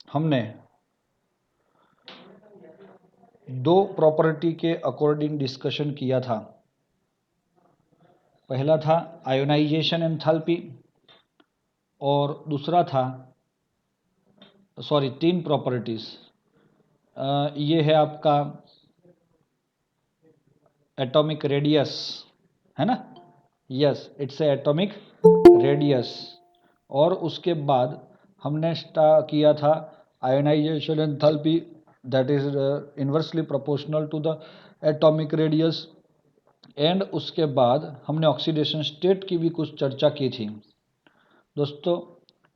हमने दो प्रॉपर्टी के अकॉर्डिंग डिस्कशन किया था। पहला था आयोनाइजेशन एंथैल्पी और दूसरा था तीन प्रॉपर्टीज। ये है आपका एटॉमिक रेडियस, है ना? Yes, it's a atomic radius. और उसके बाद हमने किया था ionization enthalpy, that is inversely proportional to the atomic radius. And उसके बाद हमने ऑक्सीडेशन स्टेट की भी कुछ चर्चा की थी। दोस्तों,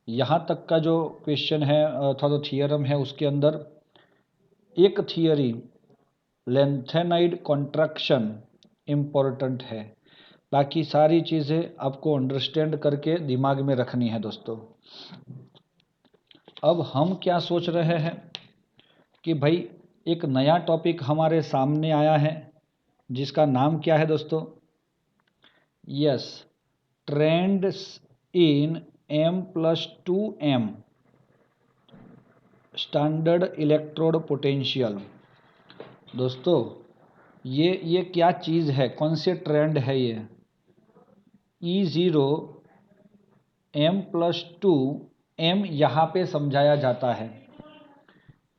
यहाँ तक का जो क्वेश्चन है अथवा जो थियरम है, उसके अंदर एक थियरी लेंथेनाइड कॉन्ट्रैक्शन इम्पोर्टेंट है। बाकी सारी चीज़ें आपको अंडरस्टैंड करके दिमाग में रखनी है दोस्तों। अब हम क्या सोच रहे हैं कि भाई एक नया टॉपिक हमारे सामने आया है, जिसका नाम क्या है दोस्तों? Yes, trends in M+2M standard electrode potential. दोस्तों, ये क्या चीज़ है, कौन से ट्रेंड है ये? E0 M+2M यहाँ पे समझाया जाता है।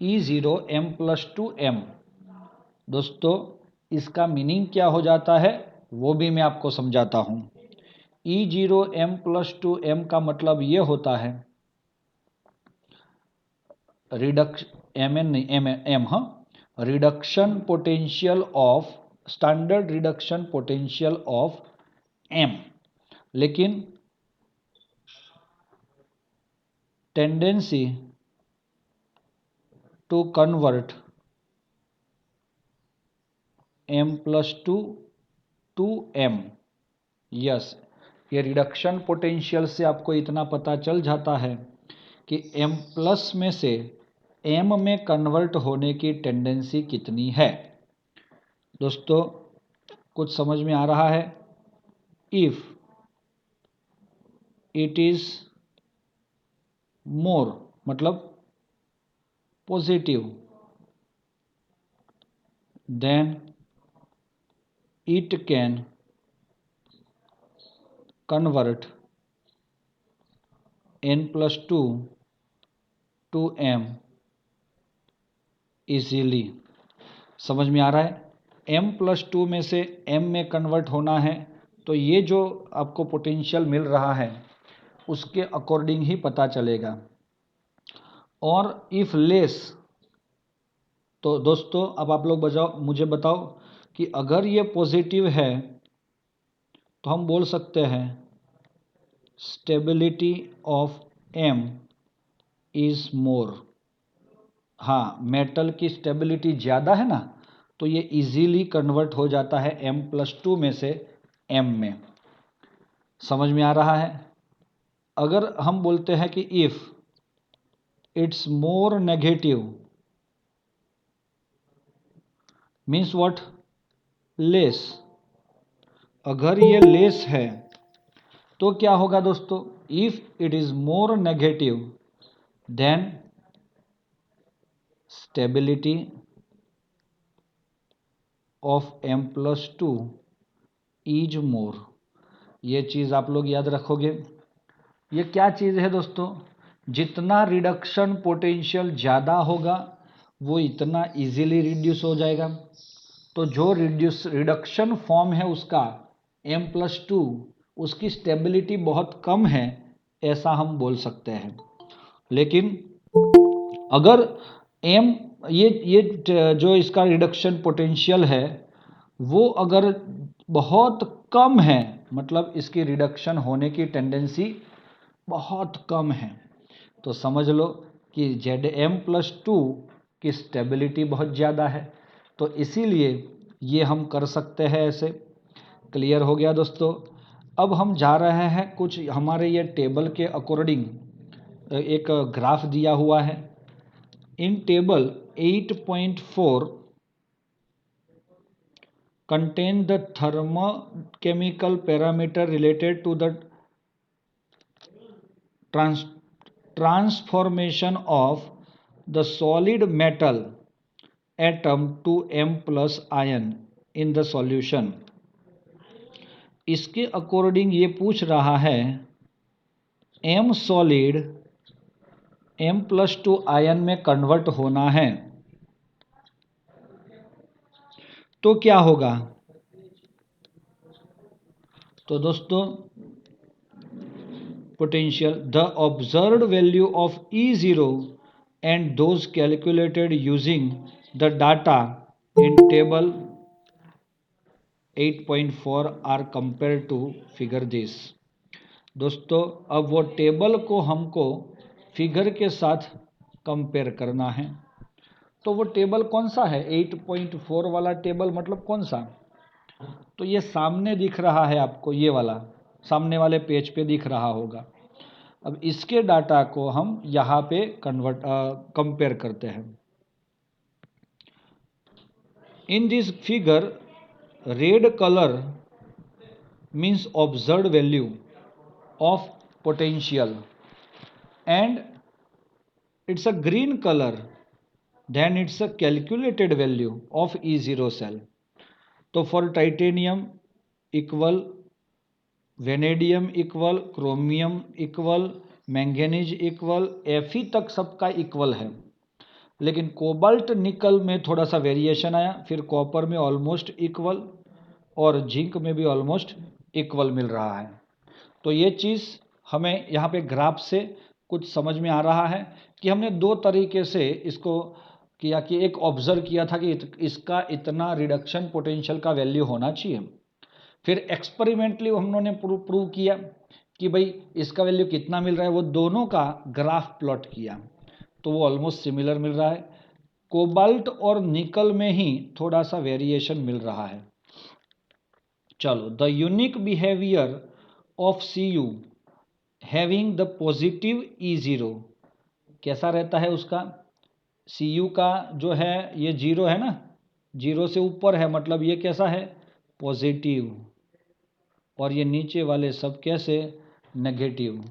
E0 M+2M। दोस्तों, इसका मीनिंग क्या हो जाता है वो भी मैं आपको समझाता हूँ। E0 M+2M का मतलब ये होता है reduction potential of standard reduction potential of M, लेकिन tendency to convert M+2 to M। Yes, ये रिडक्शन पोटेंशियल से आपको इतना पता चल जाता है कि M+ में से M में कन्वर्ट होने की टेंडेंसी कितनी है। दोस्तों, कुछ समझ में आ रहा है? इफ इट इज मोर मतलब positive, then it can convert N+2 to M easily. समझ में आ रहा है? M+2 में से M में कन्वर्ट होना है, तो ये जो आपको पोटेंशियल मिल रहा है उसके अकॉर्डिंग ही पता चलेगा। और इफ लेस, तो दोस्तों अब आप लोग मुझे बताओ कि अगर ये पॉजिटिव है तो हम बोल सकते हैं stability of M is more. हाँ, मेटल की स्टेबिलिटी ज़्यादा है ना, तो ये इजीली कन्वर्ट हो जाता है M+2 में से M में। समझ में आ रहा है? अगर हम बोलते हैं कि if it's more negative, means what? Less. अगर ये लेस है तो क्या होगा दोस्तों? If it is more negative then stability of M+2 is more. ये चीज़ आप लोग याद रखोगे। ये क्या चीज़ है दोस्तों? जितना रिडक्शन पोटेंशियल ज़्यादा होगा वो इतना इजीली रिड्यूस हो जाएगा। तो जो रिडक्शन फॉर्म है उसका M+2, उसकी स्टेबिलिटी बहुत कम है, ऐसा हम बोल सकते हैं। लेकिन अगर M, ये जो इसका रिडक्शन पोटेंशियल है वो अगर बहुत कम है, मतलब इसकी रिडक्शन होने की टेंडेंसी बहुत कम है, तो समझ लो कि Zm+2 की स्टेबिलिटी बहुत ज़्यादा है। तो इसीलिए ये हम कर सकते हैं ऐसे। क्लियर हो गया दोस्तों? अब हम जा रहे हैं कुछ हमारे ये टेबल के अकॉर्डिंग, एक ग्राफ दिया हुआ है। इन table 8.4 contain the thermochemical parameter related to the transformation of the solid metal atom to M plus ion in the solution. इसके अकॉर्डिंग ये पूछ रहा है M सॉलिड M+2 आयन में कन्वर्ट होना है तो क्या होगा। तो दोस्तों potential, the observed value of E0 and those calculated using the data in table 8.4 are compared to figure this. दोस्तों अब वो टेबल को हमको फिगर के साथ कंपेयर करना है। तो वो टेबल कौन सा है, 8.4 वाला टेबल मतलब कौन सा, तो ये सामने दिख रहा है आपको, ये वाला सामने वाले पेज पे दिख रहा होगा। अब इसके डाटा को हम यहाँ पे कंपेयर करते हैं। In this figure red colour means observed value of potential and it's a green colour then it's a calculated value of E0 cell. तो for titanium equal, vanadium equal, chromium equal, manganese equal, Fe तक सबका equal है, लेकिन cobalt nickel में थोड़ा सा variation आया, फिर कॉपर में ऑलमोस्ट इक्वल और जिंक में भी ऑलमोस्ट इक्वल मिल रहा है। तो ये चीज़ हमें यहाँ पे ग्राफ से कुछ समझ में आ रहा है कि हमने दो तरीके से इसको किया कि एक ऑब्जर्व किया था कि इसका इतना रिडक्शन पोटेंशियल का वैल्यू होना चाहिए, फिर एक्सपेरिमेंटली हमने प्रूव किया कि भाई इसका वैल्यू कितना मिल रहा है, वो दोनों का ग्राफ प्लॉट किया तो वो ऑलमोस्ट सिमिलर मिल रहा है। कोबाल्ट और निकल में ही थोड़ा सा वेरिएशन मिल रहा है। चलो, the unique behaviour of Cu having the positive E0 कैसा रहता है उसका। Cu का जो है ये 0 है ना, 0 से ऊपर है मतलब ये कैसा है, पॉजिटिव, और ये नीचे वाले सब कैसे, negative.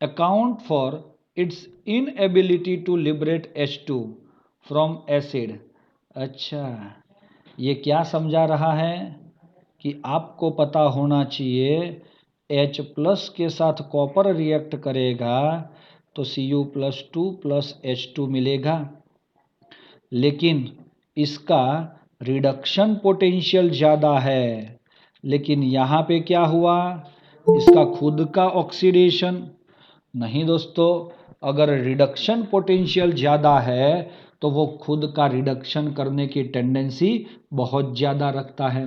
Account for its inability to liberate H2 from acid. अच्छा, ये क्या समझा रहा है कि आपको पता होना चाहिए H+ के साथ कॉपर रिएक्ट करेगा तो Cu+2 प्लस H2 मिलेगा, लेकिन इसका रिडक्शन पोटेंशियल ज़्यादा है, लेकिन यहाँ पे क्या हुआ, इसका खुद का ऑक्सीडेशन नहीं। दोस्तों अगर रिडक्शन पोटेंशियल ज़्यादा है तो वो खुद का रिडक्शन करने की टेंडेंसी बहुत ज़्यादा रखता है,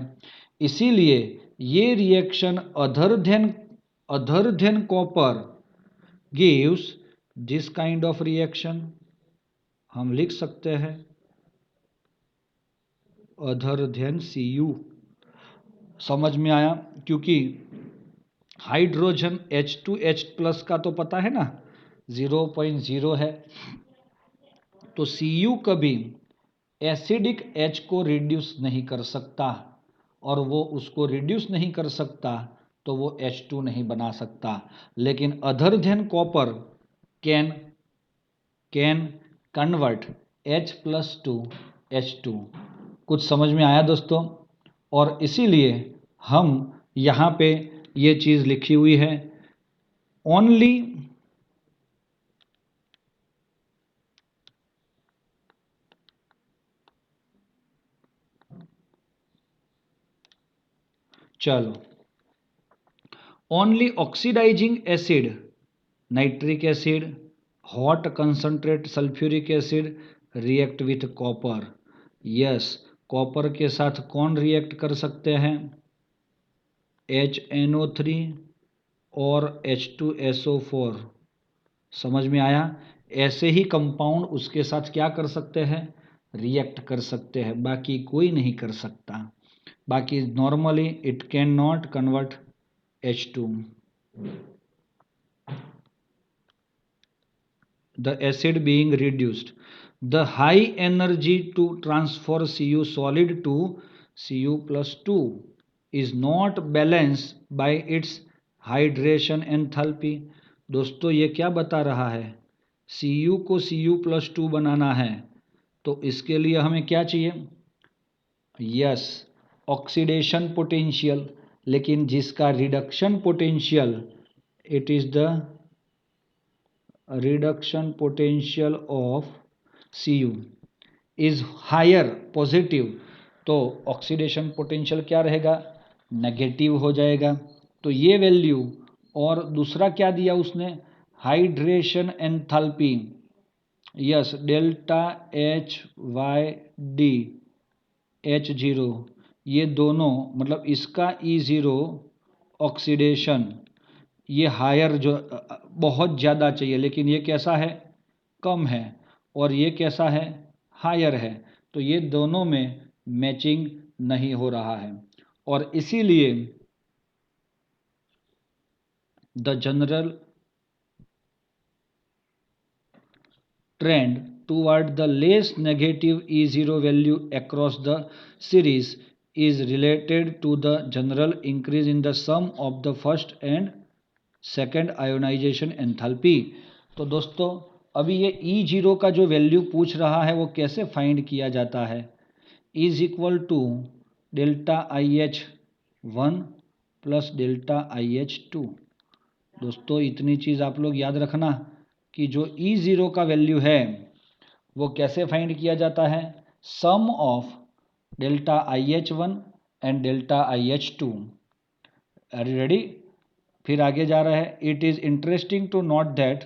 इसीलिए ये reaction other than copper gives this kind of reaction. हम लिख सकते हैं अदर देन Cu। समझ में आया, क्योंकि हाइड्रोजन H2H+ का तो पता है ना 0.0 है, तो Cu कभी एसिडिक H को रिड्यूस नहीं कर सकता, और वो उसको रिड्यूस नहीं कर सकता तो वो H2 नहीं बना सकता, लेकिन other than copper can convert H+ to H2। कुछ समझ में आया दोस्तों, और इसीलिए हम यहाँ पे ये चीज़ लिखी हुई है ओनली चलो, only oxidising acid nitric acid, hot concentrate sulphuric acid react with copper. Yes, copper के साथ कौन रिएक्ट कर सकते हैं, HNO3 और H2SO4। समझ में आया, ऐसे ही कंपाउंड उसके साथ क्या कर सकते हैं, रिएक्ट कर सकते हैं, बाकी कोई नहीं कर सकता। बाकी normally it can not convert H2। the acid being reduced, the high energy to transfer Cu solid to Cu+2 is not balanced by its hydration enthalpy। दोस्तों ये क्या बता रहा है, Cu को Cu+2 बनाना है तो इसके लिए हमें क्या चाहिए? Yes, oxidation potential. लेकिन जिसका reduction potential, it is the reduction potential of Cu is higher, positive, तो ऑक्सीडेशन पोटेंशियल क्या रहेगा? नेगेटिव हो जाएगा। तो ये वैल्यू, और दूसरा क्या दिया उसने? Hydration enthalpy, yes, delta HYD H0, ये दोनों मतलब इसका E0 ऑक्सीडेशन ये हायर जो बहुत ज़्यादा चाहिए, लेकिन ये कैसा है? कम है। और ये कैसा है? हायर है। तो ये दोनों में मैचिंग नहीं हो रहा है, और इसीलिए the general trend toward the less negative E0 value across the series is related to the general increase in the sum of the first and second ionization enthalpy। तो दोस्तों अभी ये E0 का जो वैल्यू पूछ रहा है वो कैसे फाइंड किया जाता है? Is equal to delta IH1 plus delta IH2। दोस्तों इतनी चीज़ आप लोग याद रखना कि जो E0 का वैल्यू है वो कैसे फाइंड किया जाता है? Sum of delta IH1 and delta IH2। Are you ready? फिर आगे जा रहा है, it is interesting to note that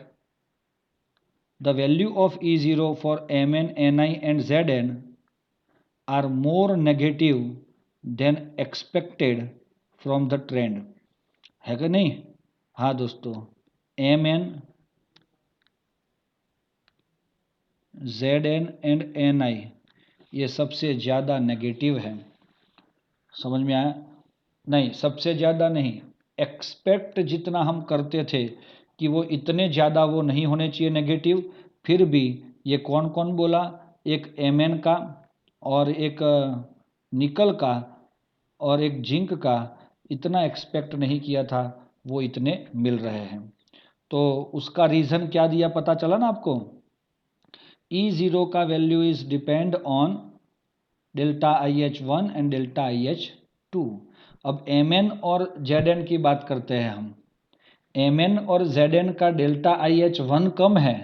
the value of E0 for Mn, Ni and Zn are more negative than expected from the trend. है कि नहीं? हाँ दोस्तों, Mn, Zn एंड Ni ये सबसे ज़्यादा नेगेटिव है। समझ में आया? नहीं, सबसे ज़्यादा नहीं, एक्सपेक्ट जितना हम करते थे कि वो इतने ज़्यादा वो नहीं होने चाहिए नेगेटिव, फिर भी ये कौन कौन बोला? एक Mn का, और एक निकल का, और एक जिंक का, इतना एक्सपेक्ट नहीं किया था, वो इतने मिल रहे हैं। तो उसका रीज़न क्या दिया पता चला ना आपको? E0 का value is depend on delta IH1 and delta IH2। अब Mn और Zn की बात करते हैं हम। Mn और Zn का डेल्टा IH1 कम है,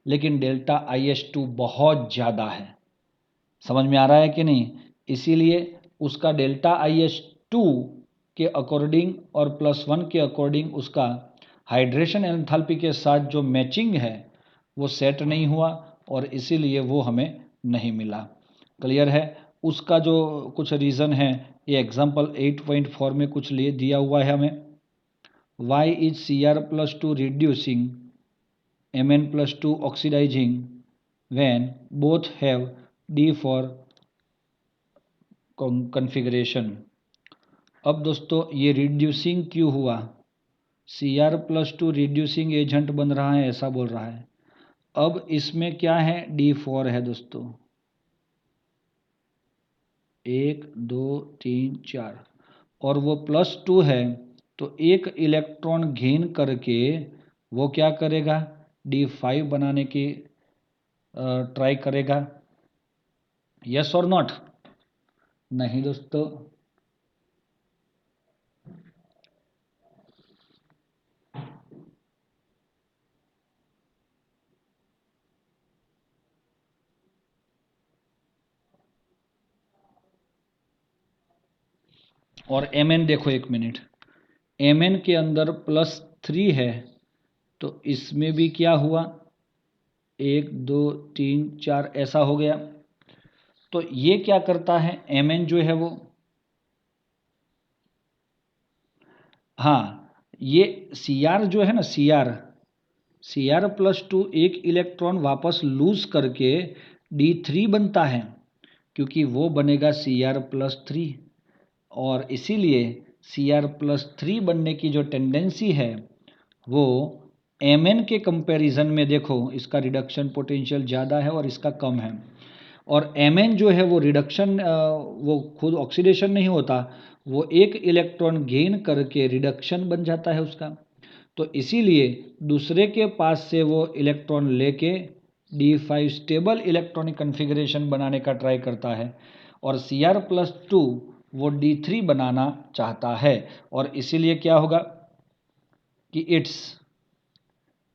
लेकिन डेल्टा IH2 बहुत ज़्यादा है। समझ में आ रहा है कि नहीं? इसीलिए उसका डेल्टा IH2 के अकॉर्डिंग और +1 के अकॉर्डिंग उसका हाइड्रेशन एंथैल्पी के साथ जो मैचिंग है वो सेट नहीं हुआ, और इसीलिए वो हमें नहीं मिला। क्लियर है? उसका जो कुछ रीज़न है ये एग्जाम्पल 8.4 में कुछ ले दिया हुआ है हमें। Why is Cr+2 reducing Mn+2 oxidising when both have D4 configuration. अब दोस्तों ये रिड्यूसिंग क्यों हुआ? Cr+2 रिड्यूसिंग एजेंट बन रहा है ऐसा बोल रहा है। अब इसमें क्या है? D4 है दोस्तों, 1 2 3 4, और वो +2 है, तो एक इलेक्ट्रॉन गेन करके वो क्या करेगा? D5 बनाने की ट्राई करेगा। यस और नॉट? नहीं दोस्तों, और Mn देखो एक मिनट, Mn के अंदर +3 है, तो इसमें भी क्या हुआ? 1 2 3 4 ऐसा हो गया। तो ये क्या करता है? Mn जो है वो, हाँ, ये Cr जो है ना, Cr+2 एक इलेक्ट्रॉन वापस लूज करके D3 बनता है, क्योंकि वो बनेगा Cr+3, और इसीलिए Cr+3 बनने की जो टेंडेंसी है वो Mn के कंपैरिजन में देखो, इसका रिडक्शन पोटेंशियल ज़्यादा है और इसका कम है। और Mn जो है वो रिडक्शन, वो खुद ऑक्सीडेशन नहीं होता, वो एक इलेक्ट्रॉन गेन करके रिडक्शन बन जाता है उसका। तो इसीलिए दूसरे के पास से वो इलेक्ट्रॉन लेके D5 स्टेबल इलेक्ट्रॉनिक कन्फिग्रेशन बनाने का ट्राई करता है और Cr+2 वो D3 बनाना चाहता है। और इसीलिए क्या होगा कि it's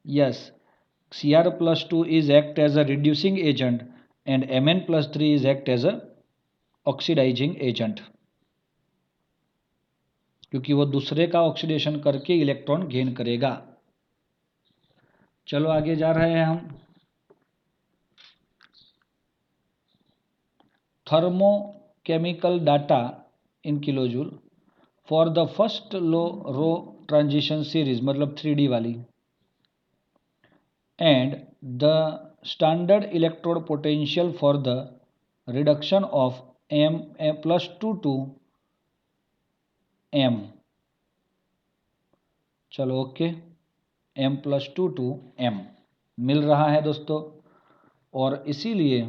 yes Cr+2 is act as a reducing agent and Mn+3 is act as a oxidizing agent, क्योंकि वो दूसरे का ऑक्सीडेशन करके इलेक्ट्रॉन गेन करेगा। चलो आगे जा रहे हैं हम। Thermochemical data in kilojoule for the first row transition series, मतलब 3D वाली, and the standard electrode potential for the reduction of M+2 to M। चलो ओके, M+2 to M मिल रहा है दोस्तों। और इसीलिए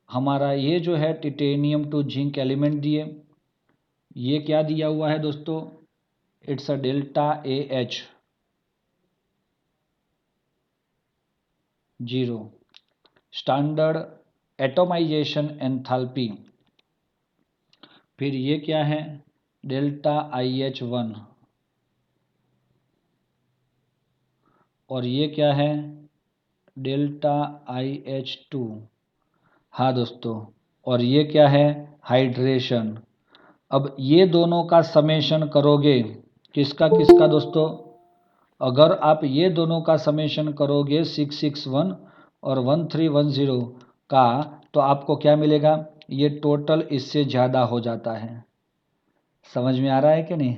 हमारा ये जो है टिटेनियम टू जिंक एलिमेंट दिए, ये क्या दिया हुआ है दोस्तों, it's a delta AH 0, standard atomisation enthalpy, फिर ये क्या है डेल्टा IH1, और ये क्या है डेल्टा IH2। हाँ दोस्तों, और ये क्या है हाइड्रेशन। अब ये दोनों का समेशन करोगे, किसका किसका दोस्तों, अगर आप ये दोनों का समेशन करोगे 661 और 1310 का, तो आपको क्या मिलेगा, ये टोटल इससे ज़्यादा हो जाता है। समझ में आ रहा है कि नहीं,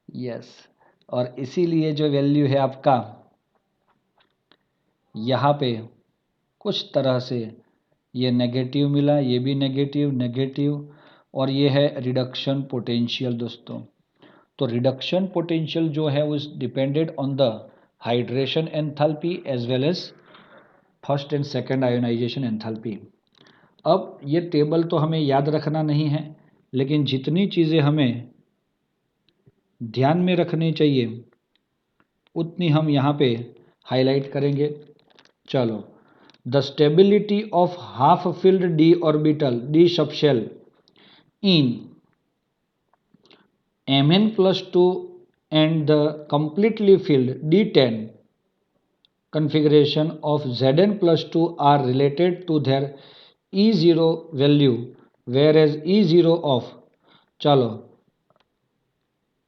यस। और इसीलिए जो वैल्यू है आपका यहाँ पे कुछ तरह से ये नेगेटिव मिला, ये भी नेगेटिव नेगेटिव, और ये है रिडक्शन पोटेंशियल दोस्तों। तो रिडक्शन पोटेंशियल जो है वो depended on the hydration enthalpy as well as first and second ionisation enthalpy. अब ये टेबल तो हमें याद रखना नहीं है, लेकिन जितनी चीज़ें हमें ध्यान में रखनी चाहिए उतनी हम यहाँ पे हाईलाइट करेंगे। चलो, the stability of half field d orbital d subshell in Mn+2 and the completely filled D10 configuration of Zn+2 are related to their E0 value, whereas E0 of, चलो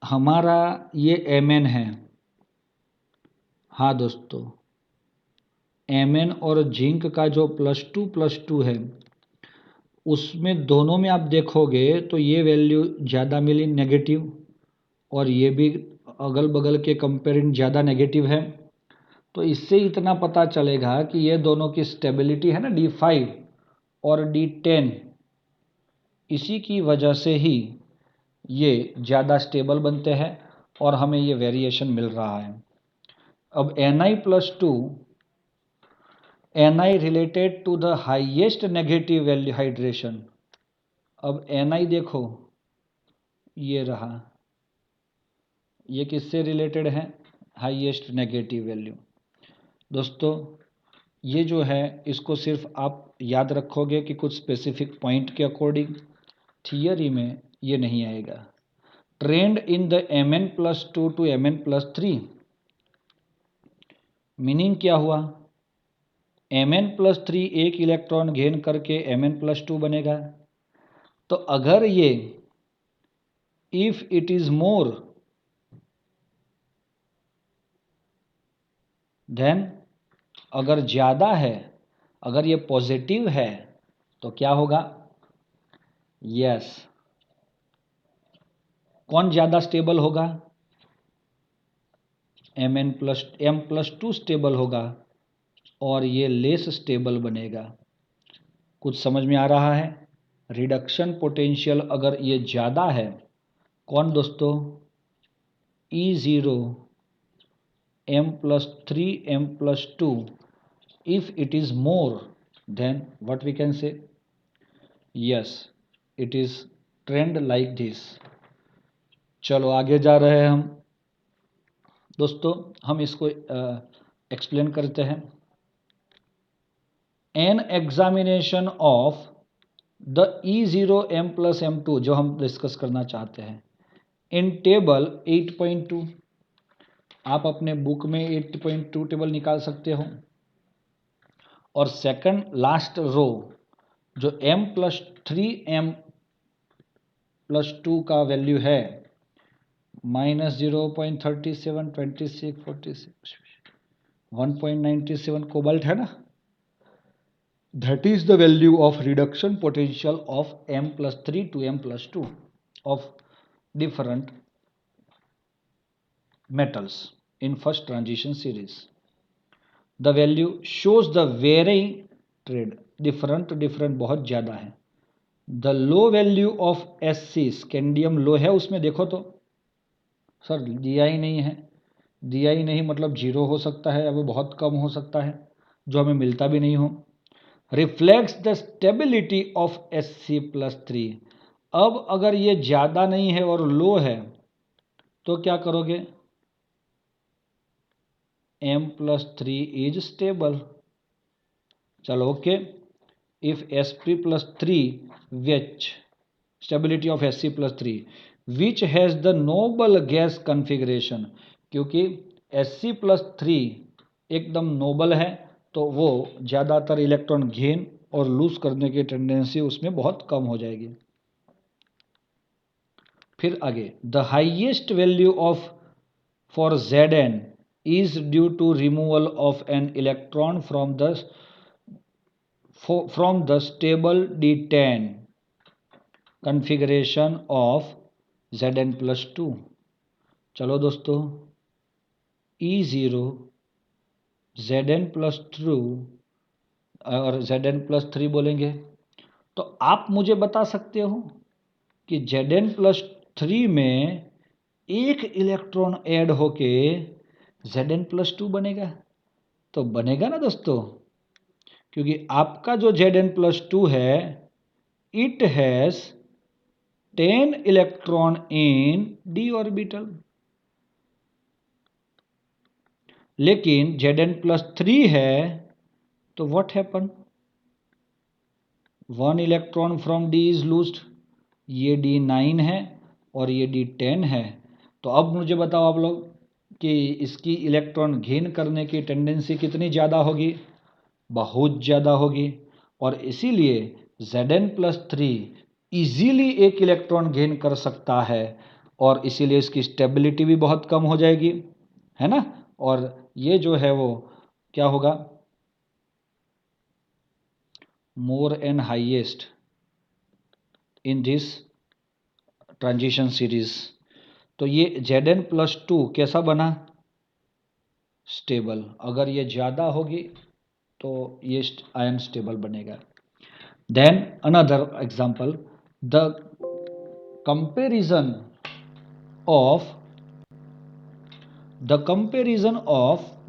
हमारा ये Mn है, हाँ दोस्तों, Mn और zinc का जो +2 है उसमें दोनों में आप देखोगे तो ये वैल्यू ज़्यादा मिली नेगेटिव, और ये भी अगल बगल के कंपेयरिंग ज़्यादा नेगेटिव है। तो इससे इतना पता चलेगा कि ये दोनों की स्टेबिलिटी है ना D5 और D10, इसी की वजह से ही ये ज़्यादा स्टेबल बनते हैं और हमें ये वेरिएशन मिल रहा है। अब Ni+2, Ni related to the highest negative value hydration. अब Ni देखो, ये रहा, ये किससे रिलेटेड है, हाईएस्ट नेगेटिव वैल्यू। दोस्तों ये जो है इसको सिर्फ आप याद रखोगे कि कुछ स्पेसिफिक पॉइंट के अकॉर्डिंग, थियरी में ये नहीं आएगा। Trend in the Mn+2 to Mn+3, meaning क्या हुआ, Mn+3 एक इलेक्ट्रॉन गेन करके Mn+2 बनेगा। तो अगर ये if it is more than, अगर ज़्यादा है, अगर ये पॉजिटिव है तो क्या होगा, यस, कौन ज़्यादा स्टेबल होगा, M+2 स्टेबल होगा और ये लेस स्टेबल बनेगा। कुछ समझ में आ रहा है, रिडक्शन पोटेंशियल अगर ये ज़्यादा है, कौन दोस्तों, E0 M+3 M+2, if it is more then what we can say, yes it is trend like this। चलो आगे जा रहे हैं हम। दोस्तों हम इसको एक्सप्लेन करते हैं। An examination of the E0 M plus M2 जो हम डिस्कस करना चाहते हैं इन टेबल 8.2, आप अपने बुक में 8.2 टेबल निकाल सकते हो। और सेकंड लास्ट रो जो M+3M+2 का वैल्यू है -0.37, 26, 46, 1.97 कोबाल्ट है ना, that is the value of reduction potential of M+3 to M+2 of different metals in first transition series. The value shows the varying trade, different बहुत ज़्यादा है। The low value of Sc scandium low है उसमें, देखो तो sir दिया ही नहीं है, दिया ही नहीं मतलब जीरो हो सकता है या वो बहुत कम हो सकता है जो हमें मिलता भी नहीं हो। Reflects the stability of Sc+3। अब अगर ये ज़्यादा नहीं है और लो है तो क्या करोगे, M+3 इज स्टेबल। चलो okay, if Sp+3 which stability of Sc+3 which has the noble gas configuration, क्योंकि Sc+3 एकदम नोबल है तो वो ज़्यादातर इलेक्ट्रॉन गेन और लूज करने की टेंडेंसी उसमें बहुत कम हो जाएगी। फिर आगे, the highest value of for Zn is due to removal of an electron from the stable D10 configuration of Zn+2। चलो दोस्तों, E0 Zn+2 और Zn+3 बोलेंगे तो आप मुझे बता सकते हो कि Zn+3 में एक इलेक्ट्रॉन ऐड होके Zn+2 बनेगा, तो बनेगा ना दोस्तों, क्योंकि आपका जो Zn+2 है it has 10 electron in d orbital, लेकिन Zn+3 है तो what happen, 1 electron from d is लूज्ड, ये D9 है और ये D10 है। तो अब मुझे बताओ आप लोग कि इसकी इलेक्ट्रॉन गेन करने की टेंडेंसी कितनी ज़्यादा होगी, बहुत ज़्यादा होगी, और इसीलिए Zn+3 इजीली एक इलेक्ट्रॉन गेन कर सकता है और इसीलिए इसकी स्टेबिलिटी भी बहुत कम हो जाएगी, है ना। और ये जो है वो क्या होगा, more and highest in this transition series. तो ये Zn+2 कैसा बना, स्टेबल। अगर ये ज़्यादा होगी तो ये आयन स्टेबल बनेगा। Then another example, the comparison of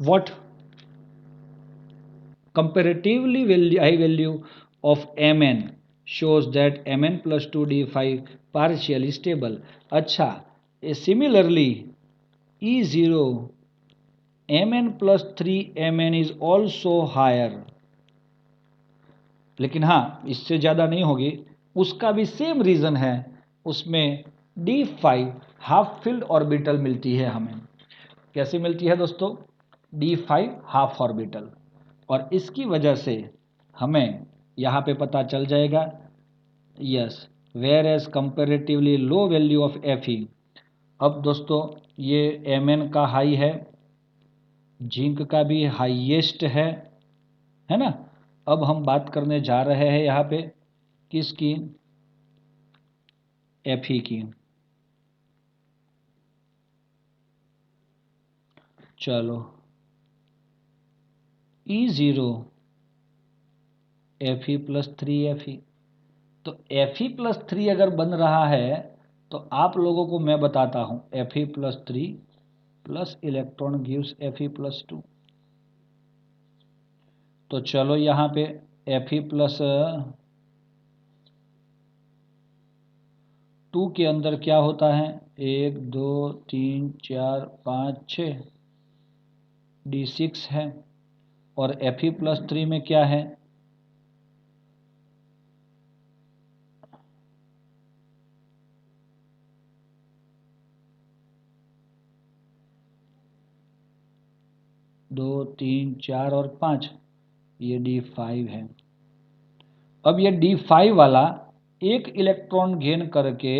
what, comparatively high value of Mn shows that Mn+2d5 partially stable। अच्छा, similarly E0 Mn+3 Mn is also higher, लेकिन हाँ इससे ज़्यादा नहीं होगी, उसका भी सेम रीज़न है, उसमें d5 हाफ फील्ड ऑर्बिटल मिलती है हमें। कैसे मिलती है दोस्तों, d5 हाफ ऑर्बिटल, और इसकी वजह से हमें यहाँ पे पता चल जाएगा, yes, whereas comparatively low value of Fe। अब दोस्तों ये Mn का हाई है, जिंक का भी हाईएस्ट है ना। अब हम बात करने जा रहे हैं यहाँ पे किसकी, Fe की। चलो E0 Fe+3 तो Fe+3 अगर बन रहा है तो आप लोगों को मैं बताता हूँ, Fe+3 plus electron gives Fe+2। तो चलो यहाँ पे Fe+2 के अंदर क्या होता है, 1 2 3 4 5 6, D6 है, और Fe+3 में क्या है, 2, 3, 4 और 5, ये D5 है। अब ये D5 वाला एक इलेक्ट्रॉन गेन करके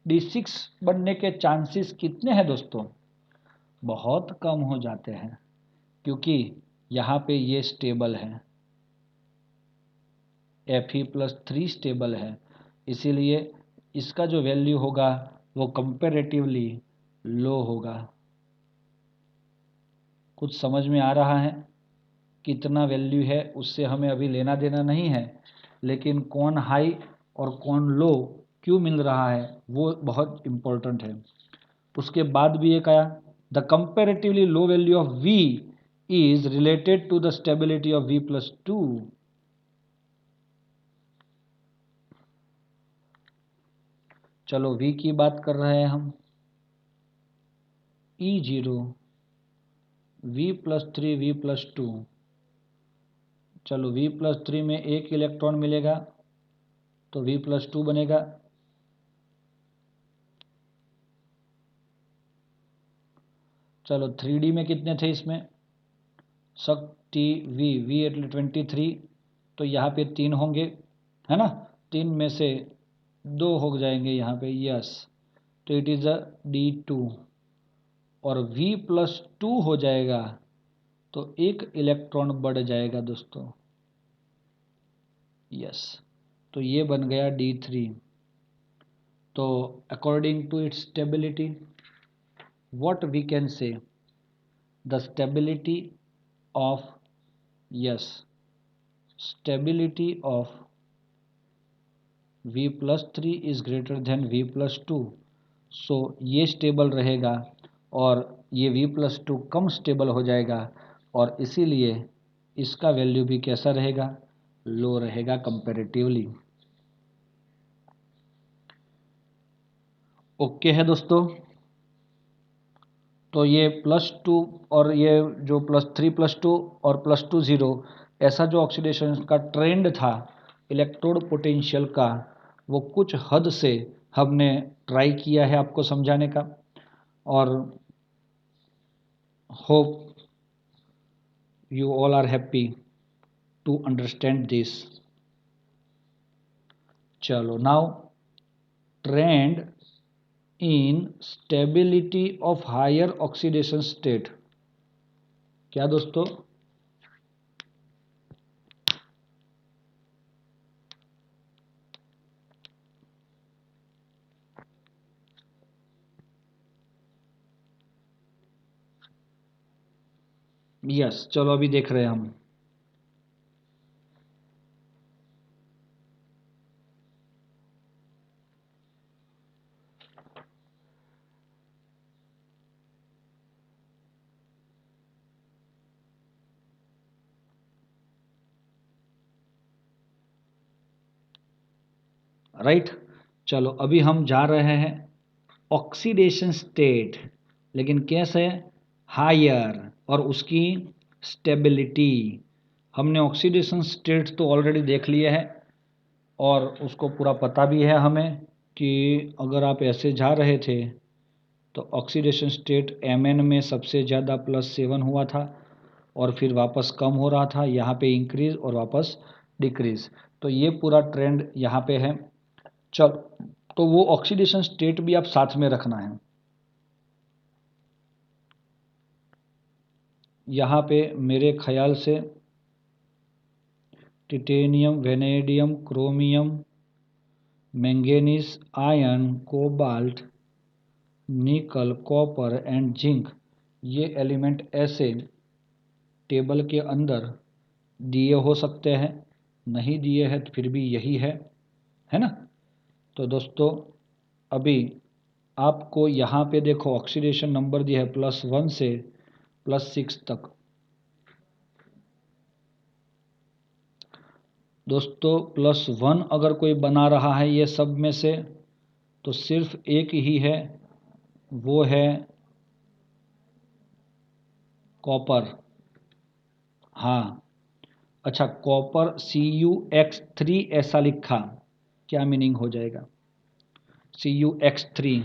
D6 बनने के चांसेस कितने हैं दोस्तों? बहुत कम हो जाते हैं, क्योंकि यहाँ पे ये स्टेबल है, Fe+3 स्टेबल है, इसीलिए इसका जो वैल्यू होगा वो कंपैरेटिवली लो होगा। कुछ समझ में आ रहा है? कितना वैल्यू है उससे हमें अभी लेना देना नहीं है, लेकिन कौन हाई और कौन लो क्यों मिल रहा है वो बहुत इम्पोर्टेंट है। उसके बाद भी एक आया, the comparatively low value of V is related to the stability of V+2। चलो V की बात कर रहे हैं हम, E0 V+3 V+2, चलो V+3 में एक इलेक्ट्रॉन मिलेगा तो V+2 बनेगा, चलो 3D में कितने थे इसमें, शक्ति V एटले 23, तो यहाँ पे 3 होंगे, है ना, 3 में से 2 हो जाएंगे यहाँ पे, यस, तो इट इज़ अ D2, और V+2 हो जाएगा तो एक इलेक्ट्रॉन बढ़ जाएगा दोस्तों, यस, तो ये बन गया D3। तो according to its stability, what we can say, the stability of, yes, stability of V+3 is greater than V+2, सो ये स्टेबल रहेगा और ये V+2 कम स्टेबल हो जाएगा, और इसीलिए इसका वैल्यू भी कैसा रहेगा, लो रहेगा कंपैरेटिवली। ओके है दोस्तों, तो ये +2 और ये जो +3 +2 और +2 0, ऐसा जो ऑक्सीडेशन का ट्रेंड था इलेक्ट्रोड पोटेंशियल का, वो कुछ हद से हमने ट्राई किया है आपको समझाने का, और hope you all are happy to understand this. चलो now, trend in stability of higher oxidation state, क्या दोस्तों, यस, चलो अभी देख रहे हैं हम। राइट, चलो अभी हम जा रहे हैं ऑक्सीडेशन स्टेट, लेकिन कैसे, हायर, और उसकी स्टेबिलिटी। हमने ऑक्सीडेशन स्टेट तो ऑलरेडी देख लिए है, और उसको पूरा पता भी है हमें कि अगर आप ऐसे जा रहे थे तो ऑक्सीडेशन स्टेट Mn में सबसे ज़्यादा +7 हुआ था, और फिर वापस कम हो रहा था, यहाँ पे इंक्रीज और वापस डिक्रीज, तो ये पूरा ट्रेंड यहाँ पे है। चल, तो वो ऑक्सीडेशन स्टेट भी आप साथ में रखना है। यहाँ पे मेरे ख्याल से titanium, vanadium, chromium, manganese, iron, cobalt, निकल, कॉपर एंड जिंक, ये एलिमेंट ऐसे टेबल के अंदर दिए हो सकते हैं, नहीं दिए हैं तो फिर भी यही है ना। तो दोस्तों अभी आपको यहाँ पे देखो ऑक्सीडेशन नंबर दिया है +1 से +6 तक। दोस्तों +1 अगर कोई बना रहा है ये सब में से, तो सिर्फ एक ही है, वो है कॉपर। हाँ, अच्छा कॉपर CuX3 ऐसा लिखा, क्या मीनिंग हो जाएगा? CuX3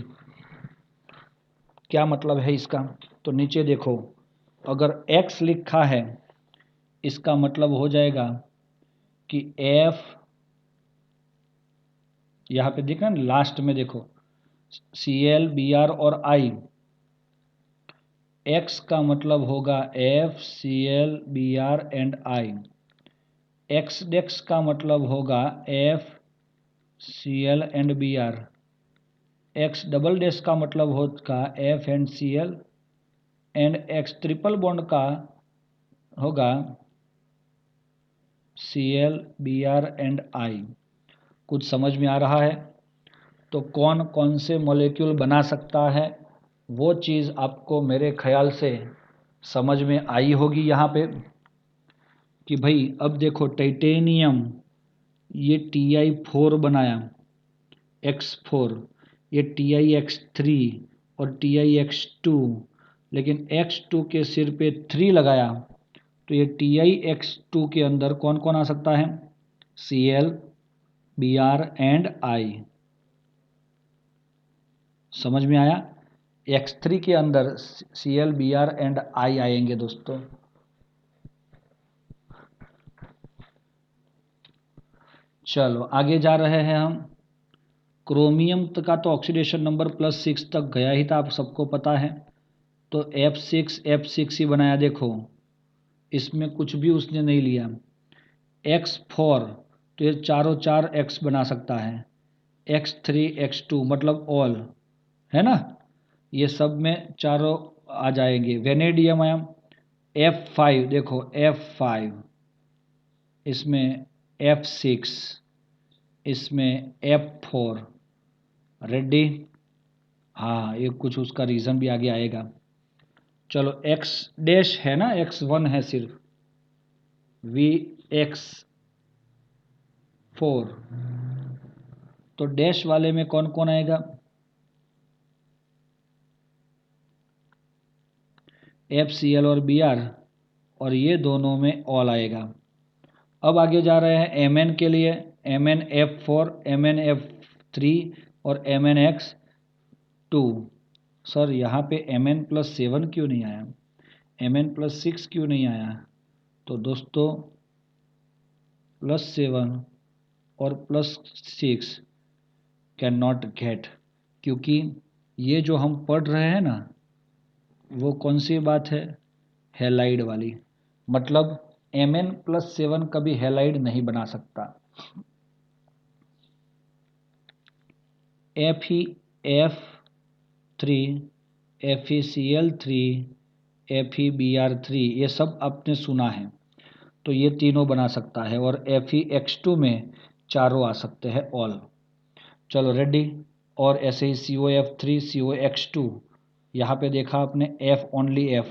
क्या मतलब है इसका? तो नीचे देखो, अगर X लिखा है इसका मतलब हो जाएगा कि F, यहाँ पे देखा ना लास्ट में देखो Cl Br और I, X का मतलब होगा F Cl Br and I, X डेक्स का मतलब होगा F Cl and Br, X double dash का मतलब होगा F and Cl and X triple bond का होगा Cl Br एंड I। कुछ समझ में आ रहा है? तो कौन कौन से मॉलिक्यूल बना सकता है वो चीज़ आपको मेरे ख्याल से समझ में आई होगी यहाँ पे, कि भाई अब देखो टाइटेनियम ये Ti4 बनाया, X4, ये TiX3 और TiX2, लेकिन X2 के सिर पे 3 लगाया, तो ये TiX2 के अंदर कौन कौन आ सकता है? Cl Br and I। समझ में आया? X3 के अंदर Cl Br एंड I आएंगे दोस्तों। चलो आगे जा रहे हैं हम। क्रोमियम का तो ऑक्सीडेशन नंबर +6 तक गया ही था, आप सबको पता है। तो F6 ही बनाया, देखो इसमें कुछ भी उसने नहीं लिया। X4 तो ये चारों चार X बना सकता है, X3 X2 मतलब ऑल, है ना, ये सब में चारों आ जाएंगे। वेनेडियम आयम F5, देखो F5, इसमें F6, इसमें F4, रेडी। हाँ, ये कुछ उसका रीज़न भी आगे आएगा। चलो X डैश है ना, X1 है सिर्फ, VX4, तो डैश वाले में कौन कौन आएगा? FCl और Br, और ये दोनों में ऑल आएगा। अब आगे जा रहे हैं Mn के लिए, MnF4, MnF3 और MnX2। सर यहाँ पे Mn+7 क्यों नहीं आया, Mn+6 क्यों नहीं आया? तो दोस्तों +7 और +6 कैन नॉट गेट, क्योंकि ये जो हम पढ़ रहे हैं ना वो कौन सी बात है? हैलाइड वाली, मतलब Mn+7 कभी हैलाइड नहीं बना सकता। FeF3, FeCl3, FeBr3, ये सब आपने सुना है, तो ये तीनों बना सकता है, और FeX2 में चारों आ सकते हैं ऑल। चलो रेडी। और ऐसे ही COF3, COX2, यहाँ पे देखा आपने F only F,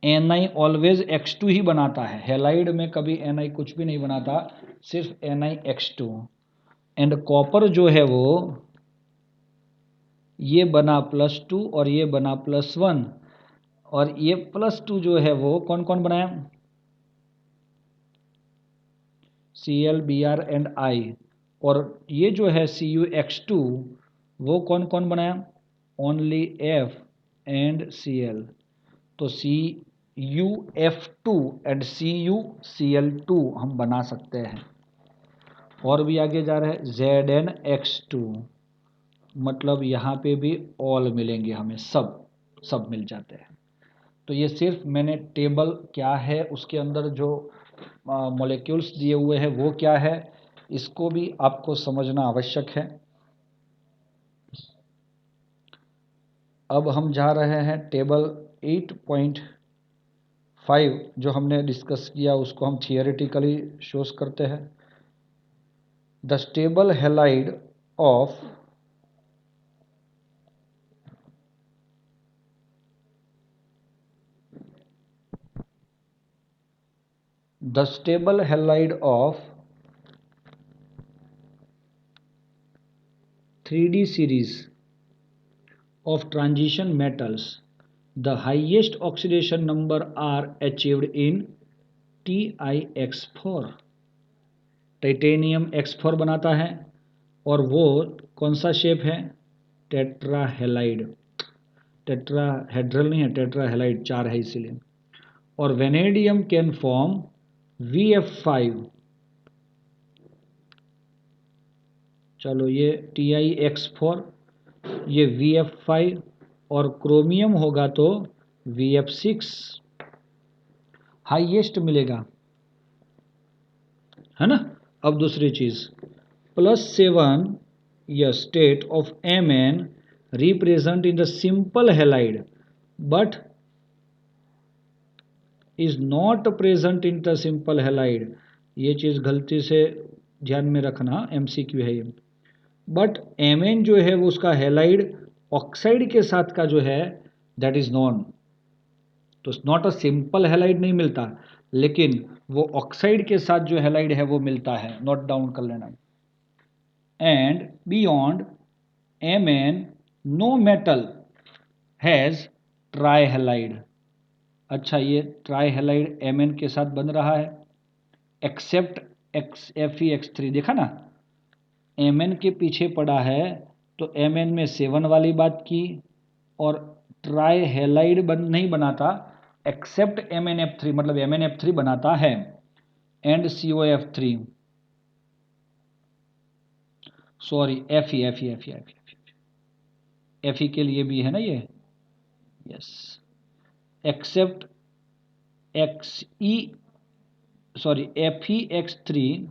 Ni always X2 ही बनाता है, हेलाइड में कभी Ni कुछ भी नहीं बनाता, सिर्फ NiX2। एंड कॉपर जो है वो ये बना +2 और ये बना +1, और ये +2 जो है वो कौन कौन बनाया? Cl Br एंड I, और ये जो है CuX2 वो कौन कौन बनाया? ओनली F एंड Cl, तो CuF2 एंड CuCl2 हम बना सकते हैं। और भी आगे जा रहे हैं ZnX2, मतलब यहाँ पे भी ऑल मिलेंगे हमें, सब मिल जाते हैं। तो ये सिर्फ मैंने टेबल क्या है उसके अंदर जो मॉलिक्यूल्स दिए हुए हैं वो क्या है, इसको भी आपको समझना आवश्यक है। अब हम जा रहे हैं टेबल 8.5, जो हमने डिस्कस किया उसको हम थियोरेटिकली शोज करते हैं। The stable halide of the stable halide of 3D series of transition metals, the highest oxidation number are achieved in TiX4, titanium X4 बनाता है और वो कौन सा शेप है, टेट्राहेलाइड, टेट्राहेड्रल नहीं है, टेट्राहेलाइड, 4 है इसीलिए। और वेनेडियम कैन फॉर्म VF5, चलो ये TiX4, ये VF5, और क्रोमियम होगा तो VF6 हाईएस्ट मिलेगा, है ना। अब दूसरी चीज, +7 या state of Mn represent in the simple halide but is not present in the simple halide. ये चीज गलती से ध्यान में रखना, MCQ है ये। बट Mn जो है वो उसका हैलाइड ऑक्साइड के साथ का जो है दैट इज नॉन, तो नॉट अ सिंपल हैलाइड नहीं मिलता, लेकिन वो ऑक्साइड के साथ जो हैलाइड है वो मिलता है, नोट डाउन कर लेना। And beyond Mn no metal has trihalide. अच्छा, ये ट्राईहैलाइड Mn के साथ बन रहा है एक्सेप्ट FeX3, देखा ना, Mn के पीछे पड़ा है तो Mn में 7 वाली बात की, और ट्राईहैलाइड नहीं बनाता एक्सेप्ट MnF3, मतलब MnF3 बनाता है एंड COF3, सॉरी Fe के लिए भी है ना ये, yes, accept FeX3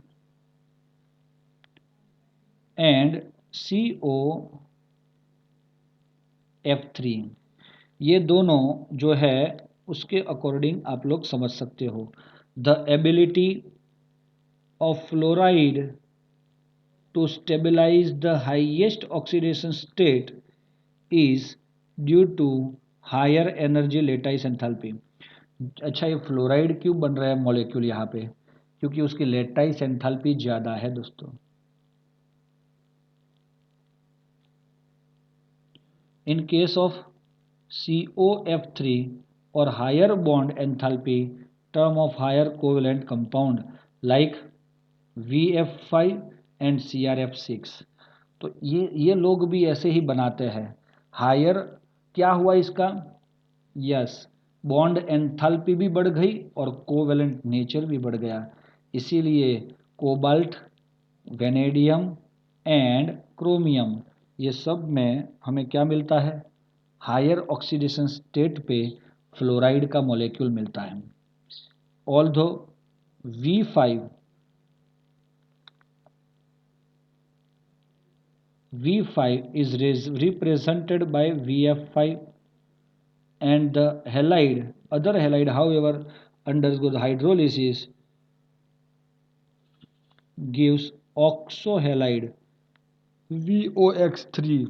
and COF3, ये दोनों जो है उसके अकॉर्डिंग आप लोग समझ सकते हो। The ability of fluoride to stabilize the highest oxidation state is due to higher energy lattice enthalpy। अच्छा, ये फ्लोराइड क्यों बन रहा है मॉलिक्यूल यहाँ पे, क्योंकि उसकी लेटाइस एंथैल्पी ज़्यादा है दोस्तों। इन केस ऑफ COF3 और higher bond enthalpy term of higher covalent compound like VF5 and CrF6, तो ये लोग भी ऐसे ही बनाते हैं। हायर क्या हुआ इसका, यस, बॉन्ड एंथैल्पी भी बढ़ गई और कोवेलेंट नेचर भी बढ़ गया, इसीलिए कोबाल्ट, वेनेडियम एंड क्रोमियम, ये सब में हमें क्या मिलता है, हायर ऑक्सीडेशन स्टेट पे फ्लोराइड का मॉलिक्यूल मिलता है। Although V5 is represented by VF5 and the other halide however undergoes hydrolysis gives oxohalide VOX3।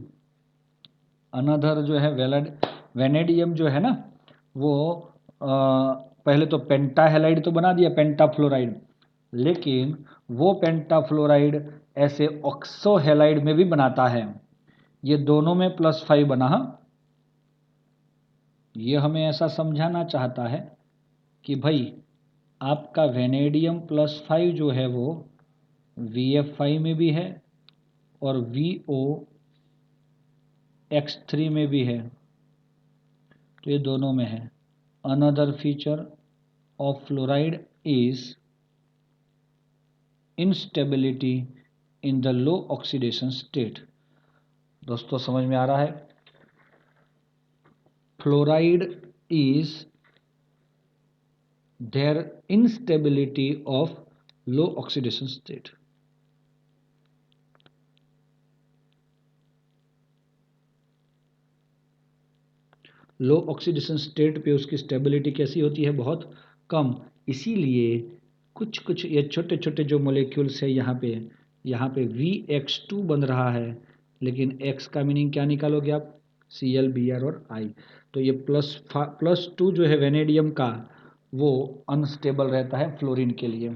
Another जो है वेनेडियम जो है ना वो पहले तो पेंटाहेलाइड तो बना दिया, पेंटाफ्लोराइड, लेकिन वो पेंटाफ्लोराइड ऐसे ऑक्सोहेलाइड में भी बनाता है, ये दोनों में +5 बना। ये हमें ऐसा समझाना चाहता है कि भाई आपका वेनेडियम +5 जो है वो VF5 में भी है और VOX3 में भी है, तो ये दोनों में है। Another feature of fluoride is instability in the low oxidation state. दोस्तों समझ में आ रहा है, fluoride is there instability of low oxidation state. Low oxidation state पे उसकी स्टेबिलिटी कैसी होती है, बहुत कम, इसीलिए कुछ कुछ ये छोटे छोटे जो मॉलिक्यूल्स है यहाँ पे VX2 बन रहा है, लेकिन X का मीनिंग क्या निकालोगे आप, Cl Br और I, तो ये +2 जो है वेनेडियम का वो अनस्टेबल रहता है फ्लोरीन के लिए,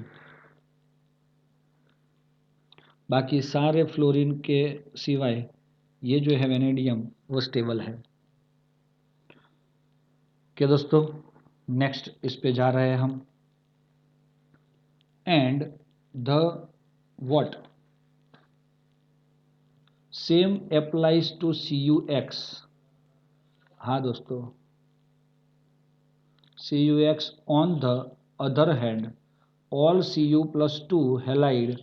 बाकी सारे फ्लोरीन के सिवाय ये जो है वेनेडियम वो स्टेबल है। क्या दोस्तों, नेक्स्ट इस पे जा रहे हैं हम। and the what same applies to CuX. हाँ दोस्तों, CuX on the other hand, all Cu plus 2 halide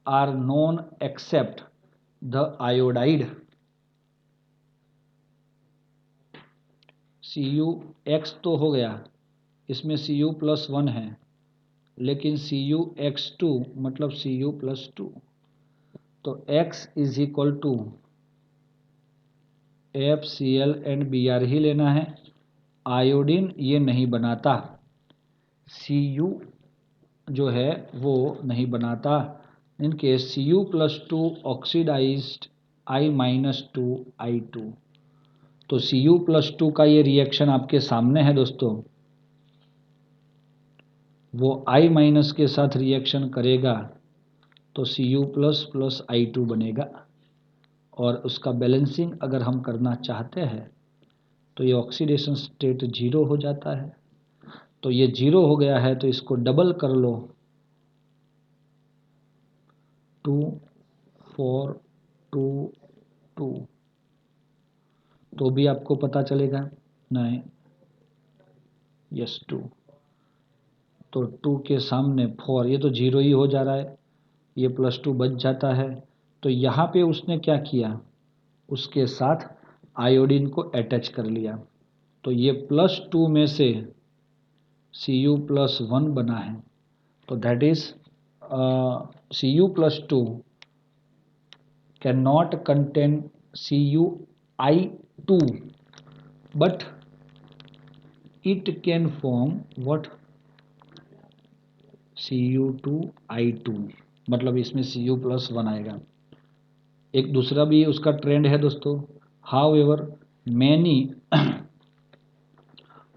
are known except the iodide. CuX तो हो गया, इसमें Cu plus 1 है, लेकिन CuX2 मतलब Cu plus 2, तो X is equal to FCl and Br ही लेना है। आयोडीन ये नहीं बनाता, Cu जो है वो नहीं बनाता, इनके Cu plus 2 ऑक्सीडाइज्ड I-2I2। तो Cu plus 2 का ये रिएक्शन आपके सामने है दोस्तों, वो I- के साथ रिएक्शन करेगा तो Cu प्लस प्लस I2 बनेगा, और उसका बैलेंसिंग अगर हम करना चाहते हैं तो ये ऑक्सीडेशन स्टेट 0 हो जाता है। तो ये 0 हो गया है तो इसको डबल कर लो, 2 4 2 2, तो भी आपको पता चलेगा 9 यस 2, तो 2 के सामने 4, ये तो 0 ही हो जा रहा है, ये प्लस 2 बच जाता है। तो यहाँ पे उसने क्या किया, उसके साथ आयोडीन को अटैच कर लिया, तो ये प्लस 2 में से Cu प्लस 1 बना है, तो that is Cu plus 2 can not contain CuI2 but it can form what Cu2I2, मतलब इसमें Cu प्लस 1 आएगा। एक दूसरा भी उसका ट्रेंड है दोस्तों, how ever many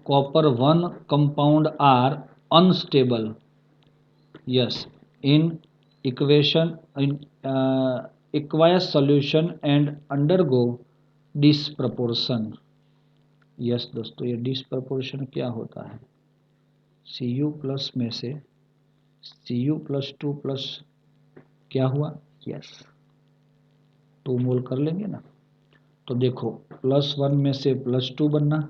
copper 1 compound are unstable, yes, in equation in aqueous solution and undergo disproportion। yes दोस्तों, ये डिसप्रपोर्शन क्या होता है, Cu प्लस में से Cu प्लस 2 प्लस क्या हुआ, यस 2 मोल कर लेंगे ना, तो देखो प्लस 1 में से प्लस 2 बनना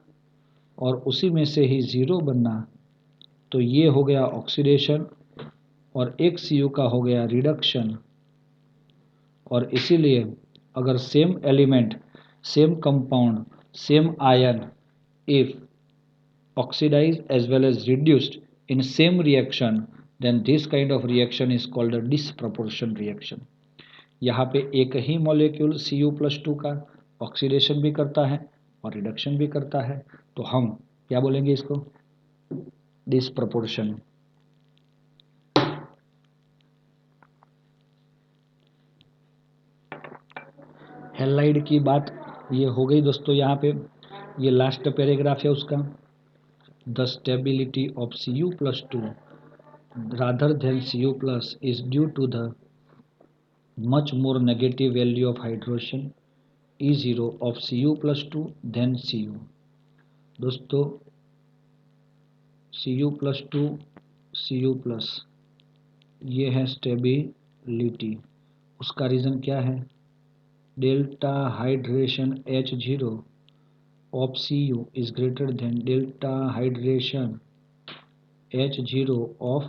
और उसी में से ही 0 बनना, तो ये हो गया ऑक्सीडेशन और एक Cu का हो गया रिडक्शन। और इसीलिए अगर same element, same compound, same ion if oxidise as well as reduced in same reaction, then this kind of reaction is called a disproportion reaction. यहाँ पे एक ही मॉलिक्यूल Cu प्लस 2 का ऑक्सीडेशन भी करता है और रिडक्शन भी करता है, तो हम क्या बोलेंगे इसको, डिसप्रपोर्शन। हैलाइड की बात ये हो गई दोस्तों, यहाँ पे ये लास्ट पैराग्राफ है उसका, the stability of Cu plus 2 rather than Cu plus is due to the much more negative value of hydrogen E0 of Cu plus 2 than Cu। दोस्तों Cu plus 2 Cu plus ये है stability, उसका reason क्या है, delta hydration H0 of Cu is greater than delta hydration H0 of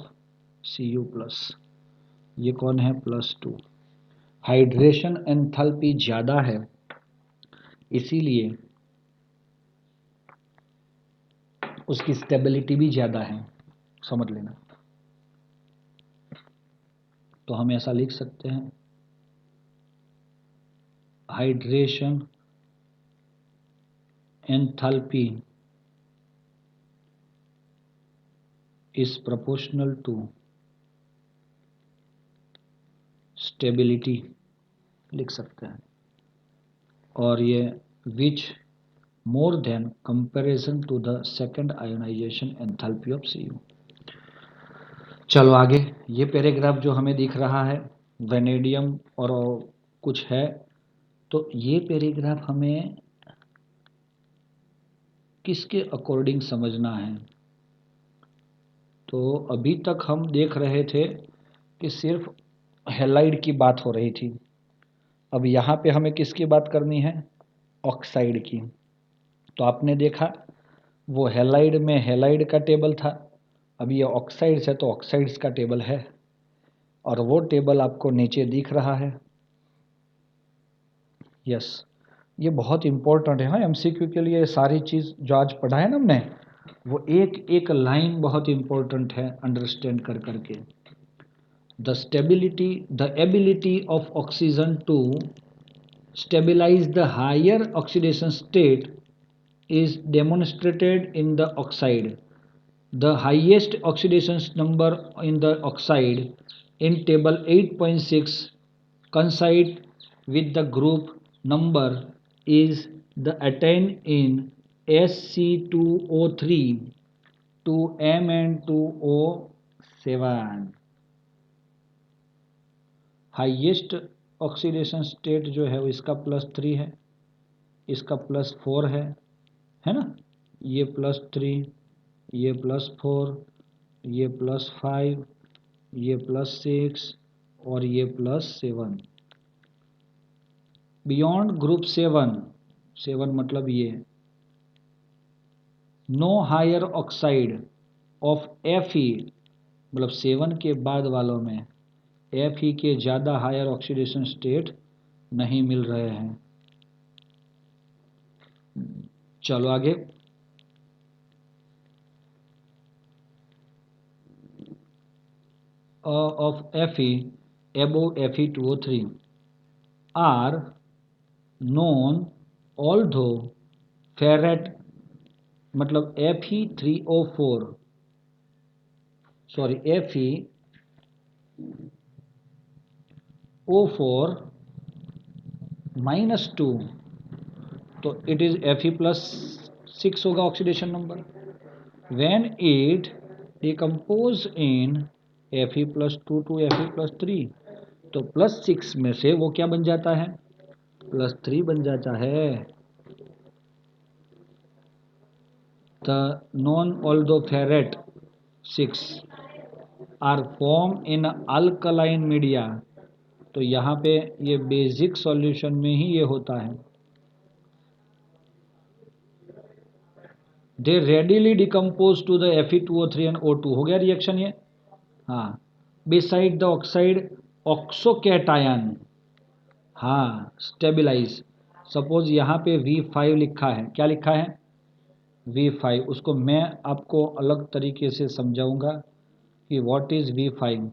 Cu plus। ये कौन है, plus 2, hydration enthalpy ज़्यादा है, इसीलिए उसकी स्टेबिलिटी भी ज़्यादा है, समझ लेना। तो हम ऐसा लिख सकते हैं, hydration enthalpy is proportional to stability लिख सकते हैं, और ये which more than comparison to the second ionisation enthalpy of Cu। चलो आगे, ये पैराग्राफ जो हमें दिख रहा है वेनेडियम और कुछ है, तो ये पैराग्राफ हमें किसके अकॉर्डिंग समझना है, तो अभी तक हम देख रहे थे कि सिर्फ हैलाइड की बात हो रही थी। अब यहाँ पे हमें किसकी बात करनी है? ऑक्साइड की। तो आपने देखा वो हैलाइड में हैलाइड का टेबल था, अब ये ऑक्साइड्स है तो ऑक्साइड्स का टेबल है, और वो टेबल आपको नीचे दिख रहा है। यस, ये बहुत इंपॉर्टेंट है। हाँ, एमसीक्यू के लिए सारी चीज़ जो आज पढ़ा है ना हमने, वो एक एक लाइन बहुत इंपॉर्टेंट है अंडरस्टैंड कर करके। The ability of oxygen to stabilize the higher oxidation state is demonstrated in the oxide. The highest oxidation number in the oxide in table 8.6 coincide with the group number is the attained in SC2O3 to Mn2O7. Highest oxidation state जो है वो इसका +3 है, इसका +4 है ना, ये +3, ये +4, ये +5, ये +6 और ये +7। बियॉन्ड ग्रुप 7 मतलब ये no higher oxide of Fe, मतलब 7 के बाद वालों में Fe के ज़्यादा हायर ऑक्सीडेशन स्टेट नहीं मिल रहे हैं। चलो आगे। of Fe above Fe2O3 are known, although ferret मतलब Fe3O4 सॉरी Fe04 -2, तो इट इज Fe+6 होगा oxidation number. When it decompose in Fe+2 to Fe+3, तो +6 में से वो क्या बन जाता है? +3 बन जाता है। The non although ferrate 6 are form in alkaline media, तो यहाँ पे ये बेसिक सॉल्यूशन में ही ये होता है। They readily decompose to the Fe2O3 and O2, हो गया रिएक्शन ये। हाँ, बिसाइड द ऑक्साइड ऑक्सोकैटायन, हाँ स्टेबिलाइज। सपोज यहाँ पे V5 लिखा है, क्या लिखा है? V5, उसको मैं आपको अलग तरीके से समझाऊंगा कि व्हाट इज V5।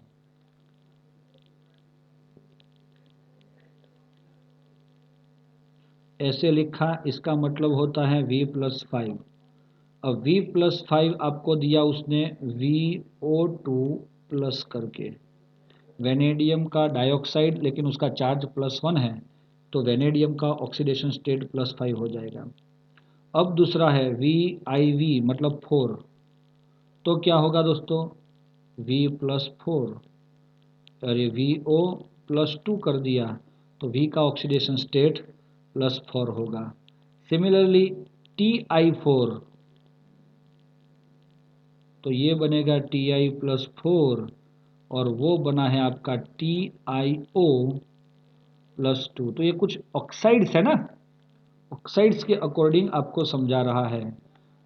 ऐसे लिखा, इसका मतलब होता है V+5। अब V+5 आपको दिया उसने VO2 प्लस करके, वेनेडियम का डाइऑक्साइड, लेकिन उसका चार्ज +1 है, तो वेनेडियम का ऑक्सीडेशन स्टेट +5 हो जाएगा। अब दूसरा है VIV मतलब 4, तो क्या होगा दोस्तों? V+4, अरे VO+2 कर दिया, तो V का ऑक्सीडेशन स्टेट +4 होगा। सिमिलरली TI4, तो ये बनेगा Ti+4 और वो बना है आपका TiO+2। तो ये कुछ ऑक्साइड्स है ना, ऑक्साइड्स के अकॉर्डिंग आपको समझा रहा है।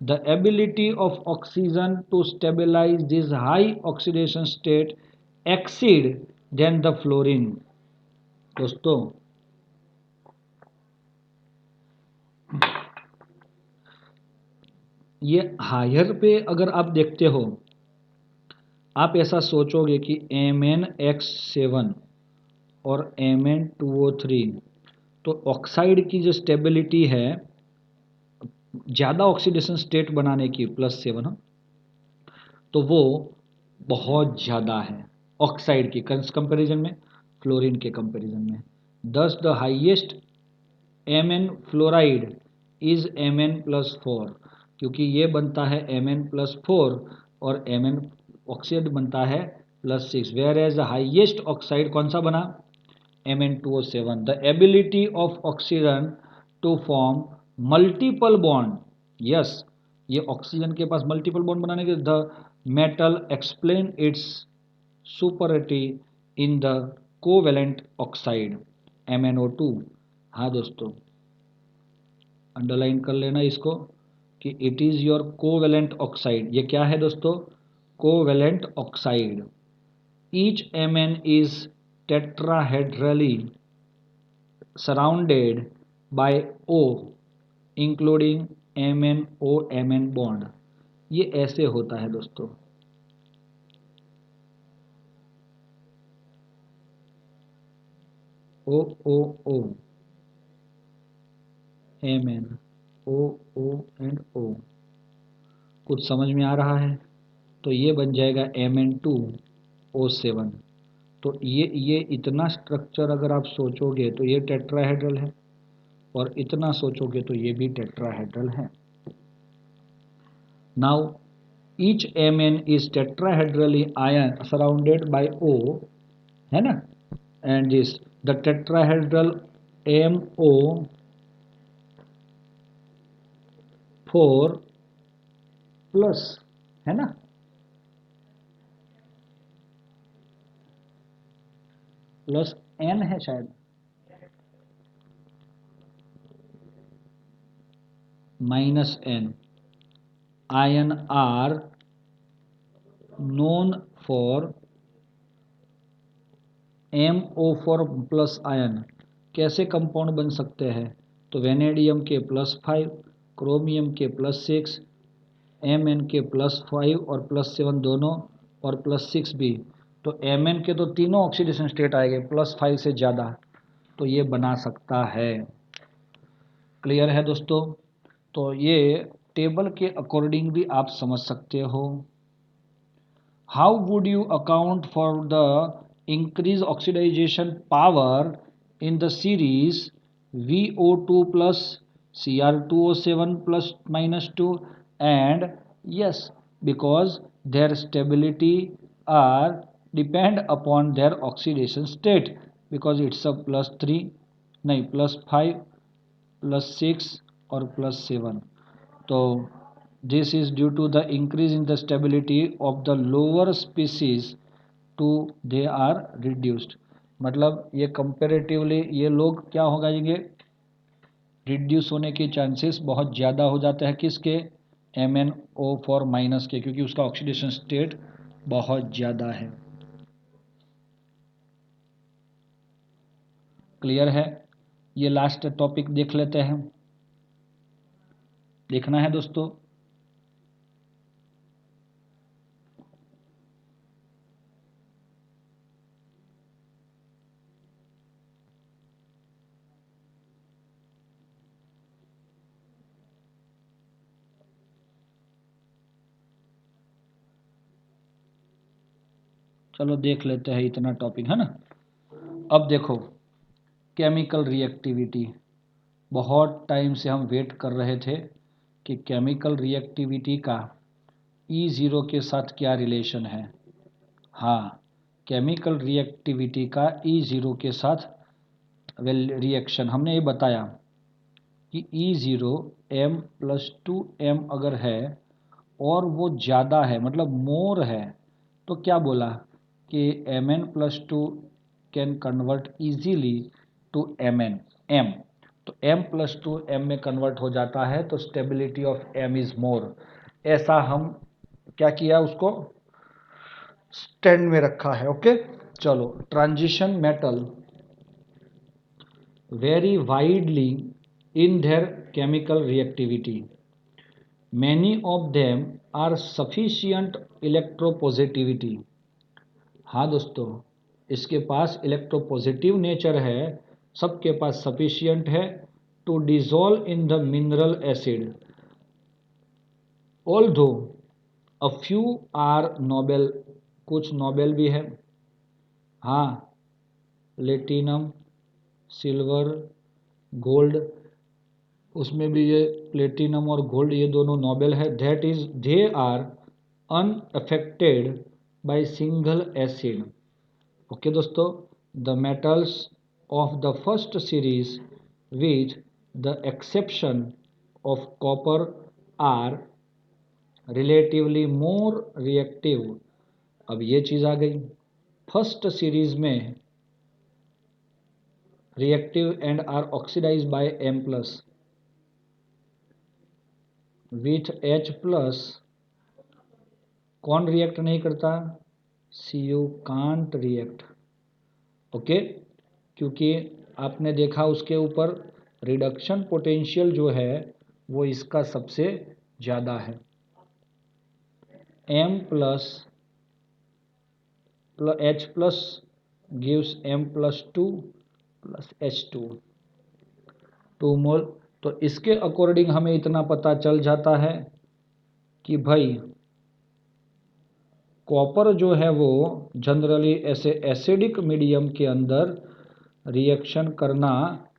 The ability of oxygen to stabilise this high oxidation state exceed then the fluorine. दोस्तों ये हायर पे अगर आप देखते हो, आप ऐसा सोचोगे कि MnX7 और Mn2O3, तो ऑक्साइड की जो स्टेबिलिटी है ज़्यादा ऑक्सीडेशन स्टेट बनाने की +7, तो वो बहुत ज़्यादा है ऑक्साइड की कंपैरिजन में, फ्लोरीन के कंपैरिजन में। दस the highest Mn fluoride is Mn+4, क्योंकि ये बनता है Mn+4 और Mn ऑक्साइड बनता है +6, whereas the highest oxide कौन सा बना? Mn2O7। The ability of oxygen to form multiple bond, yes ये ऑक्सीजन के पास मल्टीपल बॉन्ड बनाने के, the metal explain its superiority in the covalent oxide MnO2। हाँ दोस्तों, अंडरलाइन कर लेना इसको कि it is your covalent oxide. ये क्या है दोस्तों? Covalent oxide. Each Mn is tetrahedrally surrounded by O including MnO-Mn bond. ये ऐसे होता है दोस्तों। O Mn O and O। कुछ समझ में आ रहा है? तो ये बन जाएगा Mn2O7। तो ये इतना स्ट्रक्चर अगर आप सोचोगे तो ये टेट्राहेड्रल है, और इतना सोचोगे तो ये भी टेट्राहेड्रल है। Now each Mn is tetrahedrally ion surrounded by O, है ना, and this the tetrahedral MO4 plus, है ना, प्लस N है शायद, -N ion are known for MO4 plus ion. कैसे कंपाउंड बन सकते हैं? तो वेनेडियम के +5, क्रोमियम के +6, Mn के +5 और +7 दोनों, और +6 भी। तो Mn के तो तीनों ऑक्सीडेशन स्टेट आएंगे, +5 से ज़्यादा, तो ये बना सकता है। क्लियर है दोस्तों? तो ये टेबल के अकॉर्डिंग भी आप समझ सकते हो। How would you account for the increase oxidation power in the series VO2 plus Cr2O7 plus -2, and yes, because their stability are depend upon their oxidation state, because it's a +3 नहीं +5 +6 और +7। तो this is due to the increase in the stability of the lower species to they are reduced. मतलब ये comparatively ये लोग क्या हो जाएंगे, रिड्यूस होने के चांसेस बहुत ज़्यादा हो जाते हैं। किसके? MnO4 माइनस के, क्योंकि उसका ऑक्सीडेशन स्टेट बहुत ज़्यादा है। क्लियर है? ये लास्ट टॉपिक देख लेते हैं। देखना है दोस्तों। चलो देख लेते हैं, इतना टॉपिक है ना। अब देखो, केमिकल रिएक्टिविटी। बहुत टाइम से हम वेट कर रहे थे कि केमिकल रिएक्टिविटी का E0 के साथ क्या रिलेशन है। हाँ, केमिकल रिएक्टिविटी का E0 के साथ रिएक्शन हमने ये बताया कि E0 M+2M अगर है और वो ज़्यादा है, मतलब मोर है, तो क्या बोला कि Mn+2 can convert easily to Mn M। तो M+2 M में कन्वर्ट हो जाता है, तो stability of M is more. ऐसा हम क्या किया, उसको स्टैंड में रखा है। ओके, चलो। Transition metal vary widely in their chemical reactivity. Many of them are sufficient electropositivity। हाँ दोस्तों, इसके पास इलेक्ट्रोपॉजिटिव नेचर है, सबके पास सफिशियंट है to dissolve in the mineral acid, although a few are noble. कुछ नोबेल भी है। हाँ, प्लेटिनम, सिल्वर, गोल्ड, उसमें भी ये प्लेटिनम और गोल्ड ये दोनों नोबेल है। That is they are unaffected by single acid. Okay दोस्तों, the metals of the first series which the exception of copper are relatively more reactive. अब ये चीज़ आ गई, फर्स्ट सीरीज में reactive and are oxidise by M plus with H plus, कौन react नहीं करता? Cu can't react. ओके, क्योंकि आपने देखा उसके ऊपर रिडक्शन पोटेंशियल जो है वो इसका सबसे ज़्यादा है। M plus H plus gives M plus 2 plus H2 2 मोल। तो इसके अकॉर्डिंग हमें इतना पता चल जाता है कि भाई कॉपर जो है वो जनरली ऐसे एसिडिक मीडियम के अंदर रिएक्शन करना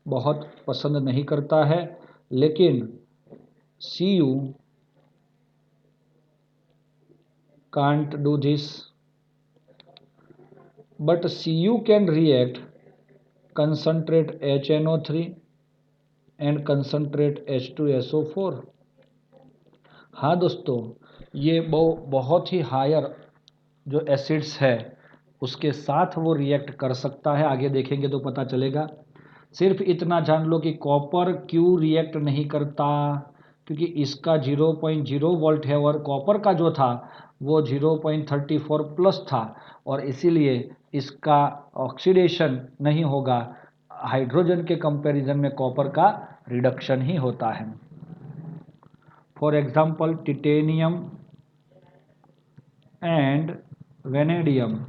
बहुत पसंद नहीं करता है, लेकिन Cu can't do this, but Cu can react concentrate HNO3 and concentrate H2SO4। हाँ दोस्तों, ये बहुत ही हायर जो एसिड्स है उसके साथ वो रिएक्ट कर सकता है, आगे देखेंगे तो पता चलेगा। सिर्फ इतना जान लो कि कॉपर क्यों रिएक्ट नहीं करता, क्योंकि इसका 0.0 वोल्ट है और कॉपर का जो था वो 0.34 प्लस था, और इसीलिए इसका ऑक्सीडेशन नहीं होगा। हाइड्रोजन के कंपैरिजन में कॉपर का रिडक्शन ही होता है। For example titanium and vanadium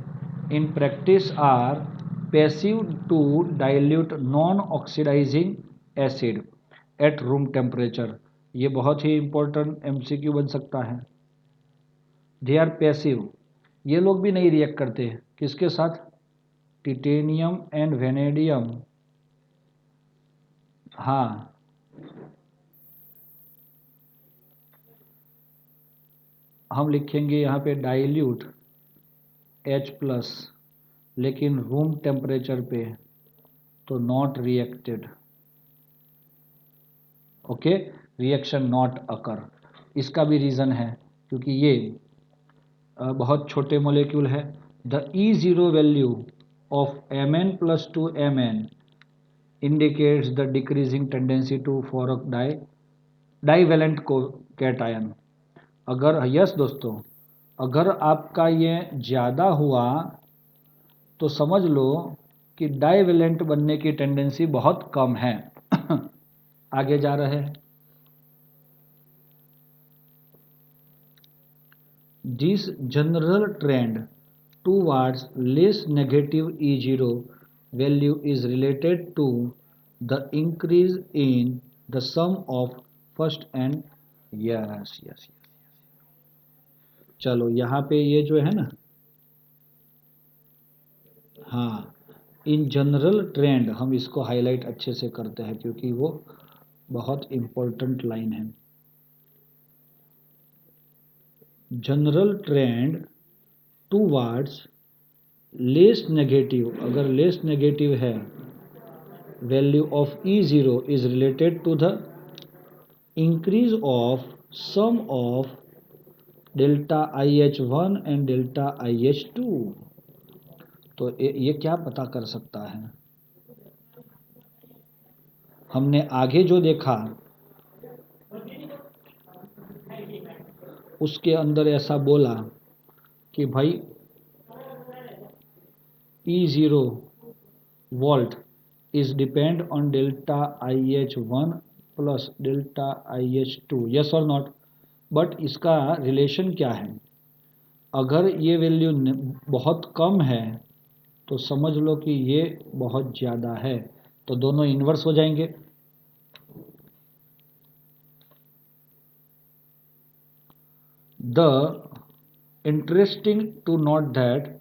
in practice are passive to dilute non-oxidizing acid at room temperature। ये बहुत ही important MCQ बन सकता है। They are passive, ये लोग भी नहीं रिएक्ट करते। किसके साथ? Titanium and vanadium. हाँ, हम लिखेंगे यहाँ पे डाइल्यूट H प्लस, लेकिन रूम टेम्परेचर पे तो not reacted. Okay, reaction not occur. इसका भी रीज़न है क्योंकि ये बहुत छोटे मोलेक्यूल है। The E0 value of Mn plus two Mn indicates the decreasing tendency to form divalent cation. अगर यस दोस्तों, अगर आपका ये ज़्यादा हुआ तो समझ लो कि डाइवेलेंट बनने की टेंडेंसी बहुत कम है। आगे जा रहे हैं। This general trend towards less negative E0 value is related to the increase in the sum of first and yes। चलो यहाँ पे ये जो है ना, हाँ, इन जनरल ट्रेंड हम इसको हाईलाइट अच्छे से करते हैं क्योंकि वो बहुत इम्पोर्टेंट लाइन है। General trend towards less negative, अगर लेस नेगेटिव है, value of E0 is related to the increase of sum of delta IH1 and delta IH2। तो ये क्या पता कर सकता है? हमने आगे जो देखा उसके अंदर ऐसा बोला कि भाई E0 volt is depend on delta IH1 plus delta IH2, yes और नॉट। बट इसका रिलेशन क्या है? अगर ये वैल्यू बहुत कम है तो समझ लो कि ये बहुत ज़्यादा है, तो दोनों इन्वर्स हो जाएंगे। The interesting to note that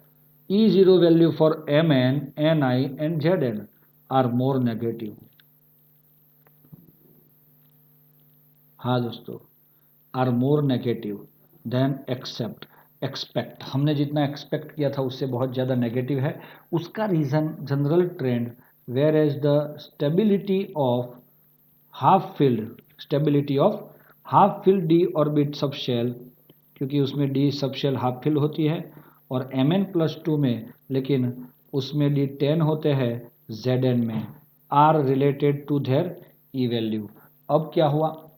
E0 value for Mn, Ni and Zn are more negative। हाँ दोस्तों, are more negative than expect। हमने जितना एक्सपेक्ट किया था उससे बहुत ज़्यादा नेगेटिव है। उसका reason general trend, whereas the stability of half filled d orbital sub shell, क्योंकि उसमें डी सब शेल हाफ फिल होती है और Mn+2 में, लेकिन उसमें D10 होते हैं Zn में, are related to their E value. अब क्या हुआ,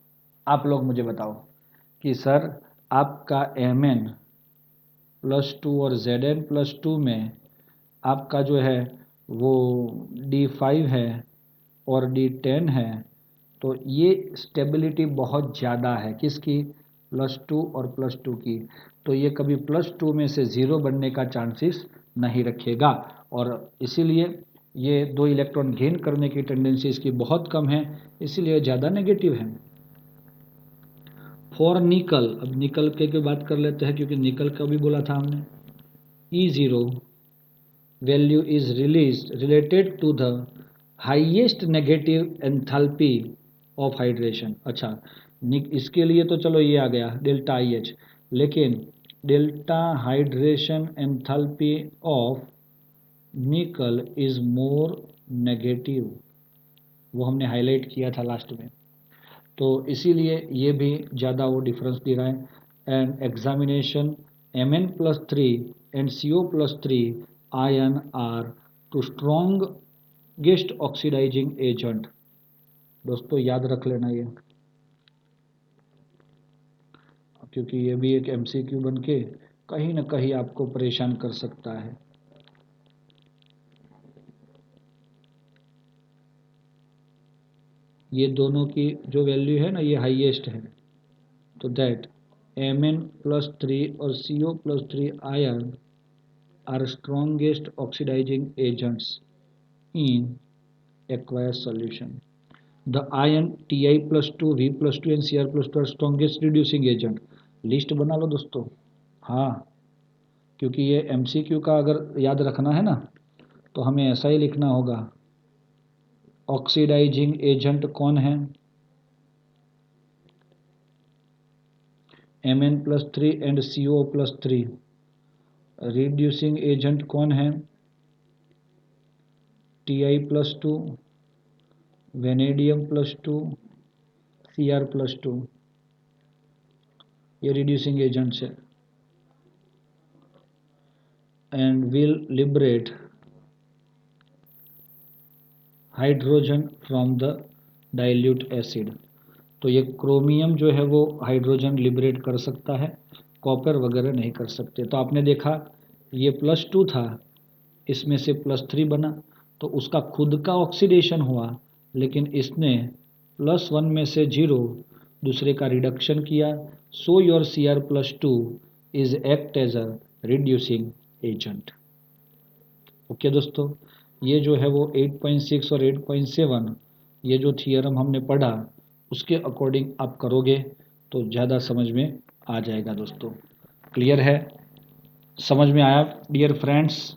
आप लोग मुझे बताओ कि सर आपका Mn+2 और Zn+2 में आपका जो है वो D5 है और D10 है, तो ये स्टेबिलिटी बहुत ज़्यादा है किसकी, +2 और +2 की, तो ये कभी +2 में से 0 बनने का चांसेस नहीं रखेगा, और इसीलिए ये 2 इलेक्ट्रॉन गेन करने की टेंडेंसी इसकी बहुत कम है, इसीलिए ज़्यादा नेगेटिव है। फॉर निकल, अब निकल के बात कर लेते हैं क्योंकि निकल का भी बोला था हमने, E0 value is related to the highest negative enthalpy of hydration. अच्छा, इसके लिए तो चलो ये आ गया डेल्टा IH, लेकिन delta hydration enthalpy of nickel is more negative, वो हमने हाईलाइट किया था लास्ट में, तो इसीलिए ये भी ज़्यादा वो डिफरेंस दे रहा है। And examination Mn+3 and CO+3 ion are two strongest oxidising agent. दोस्तों याद रख लेना ये, क्योंकि ये भी एक MCQ बन के कहीं ना कहीं आपको परेशान कर सकता है। ये दोनों की जो वैल्यू है ना ये हाईएस्ट है, तो दैट Mn+3 और CO+3 ion are strongest oxidizing agents in aqueous solution. The ion Ti+2, V+2 and Cr+2 are strongest reducing agent. List बना लो दोस्तों, हाँ, क्योंकि ये MCQ का अगर याद रखना है ना तो हमें ऐसा ही लिखना होगा। ऑक्सीडाइजिंग एजेंट कौन है, Mn+3 and CO+3। Reducing agent कौन है, Ti+2, वेनेडियम+2, Cr+2, ये रिड्यूसिंग एजेंट्स है। And will liberate hydrogen from the dilute acid, तो ये क्रोमियम जो है वो हाइड्रोजन लिबरेट कर सकता है, कॉपर वगैरह नहीं कर सकते। तो आपने देखा ये +2 था, इसमें से +3 बना, तो उसका खुद का ऑक्सीडेशन हुआ, लेकिन इसने +1 में से 0 दूसरे का रिडक्शन किया, so your Cr+2 is act as a reducing agent. Okay दोस्तों, ये जो है वो 8.6 और 8.7 ये जो थियरम हमने पढ़ा उसके अकॉर्डिंग आप करोगे तो ज़्यादा समझ में आ जाएगा दोस्तों। क्लियर है, समझ में आया डियर फ्रेंड्स?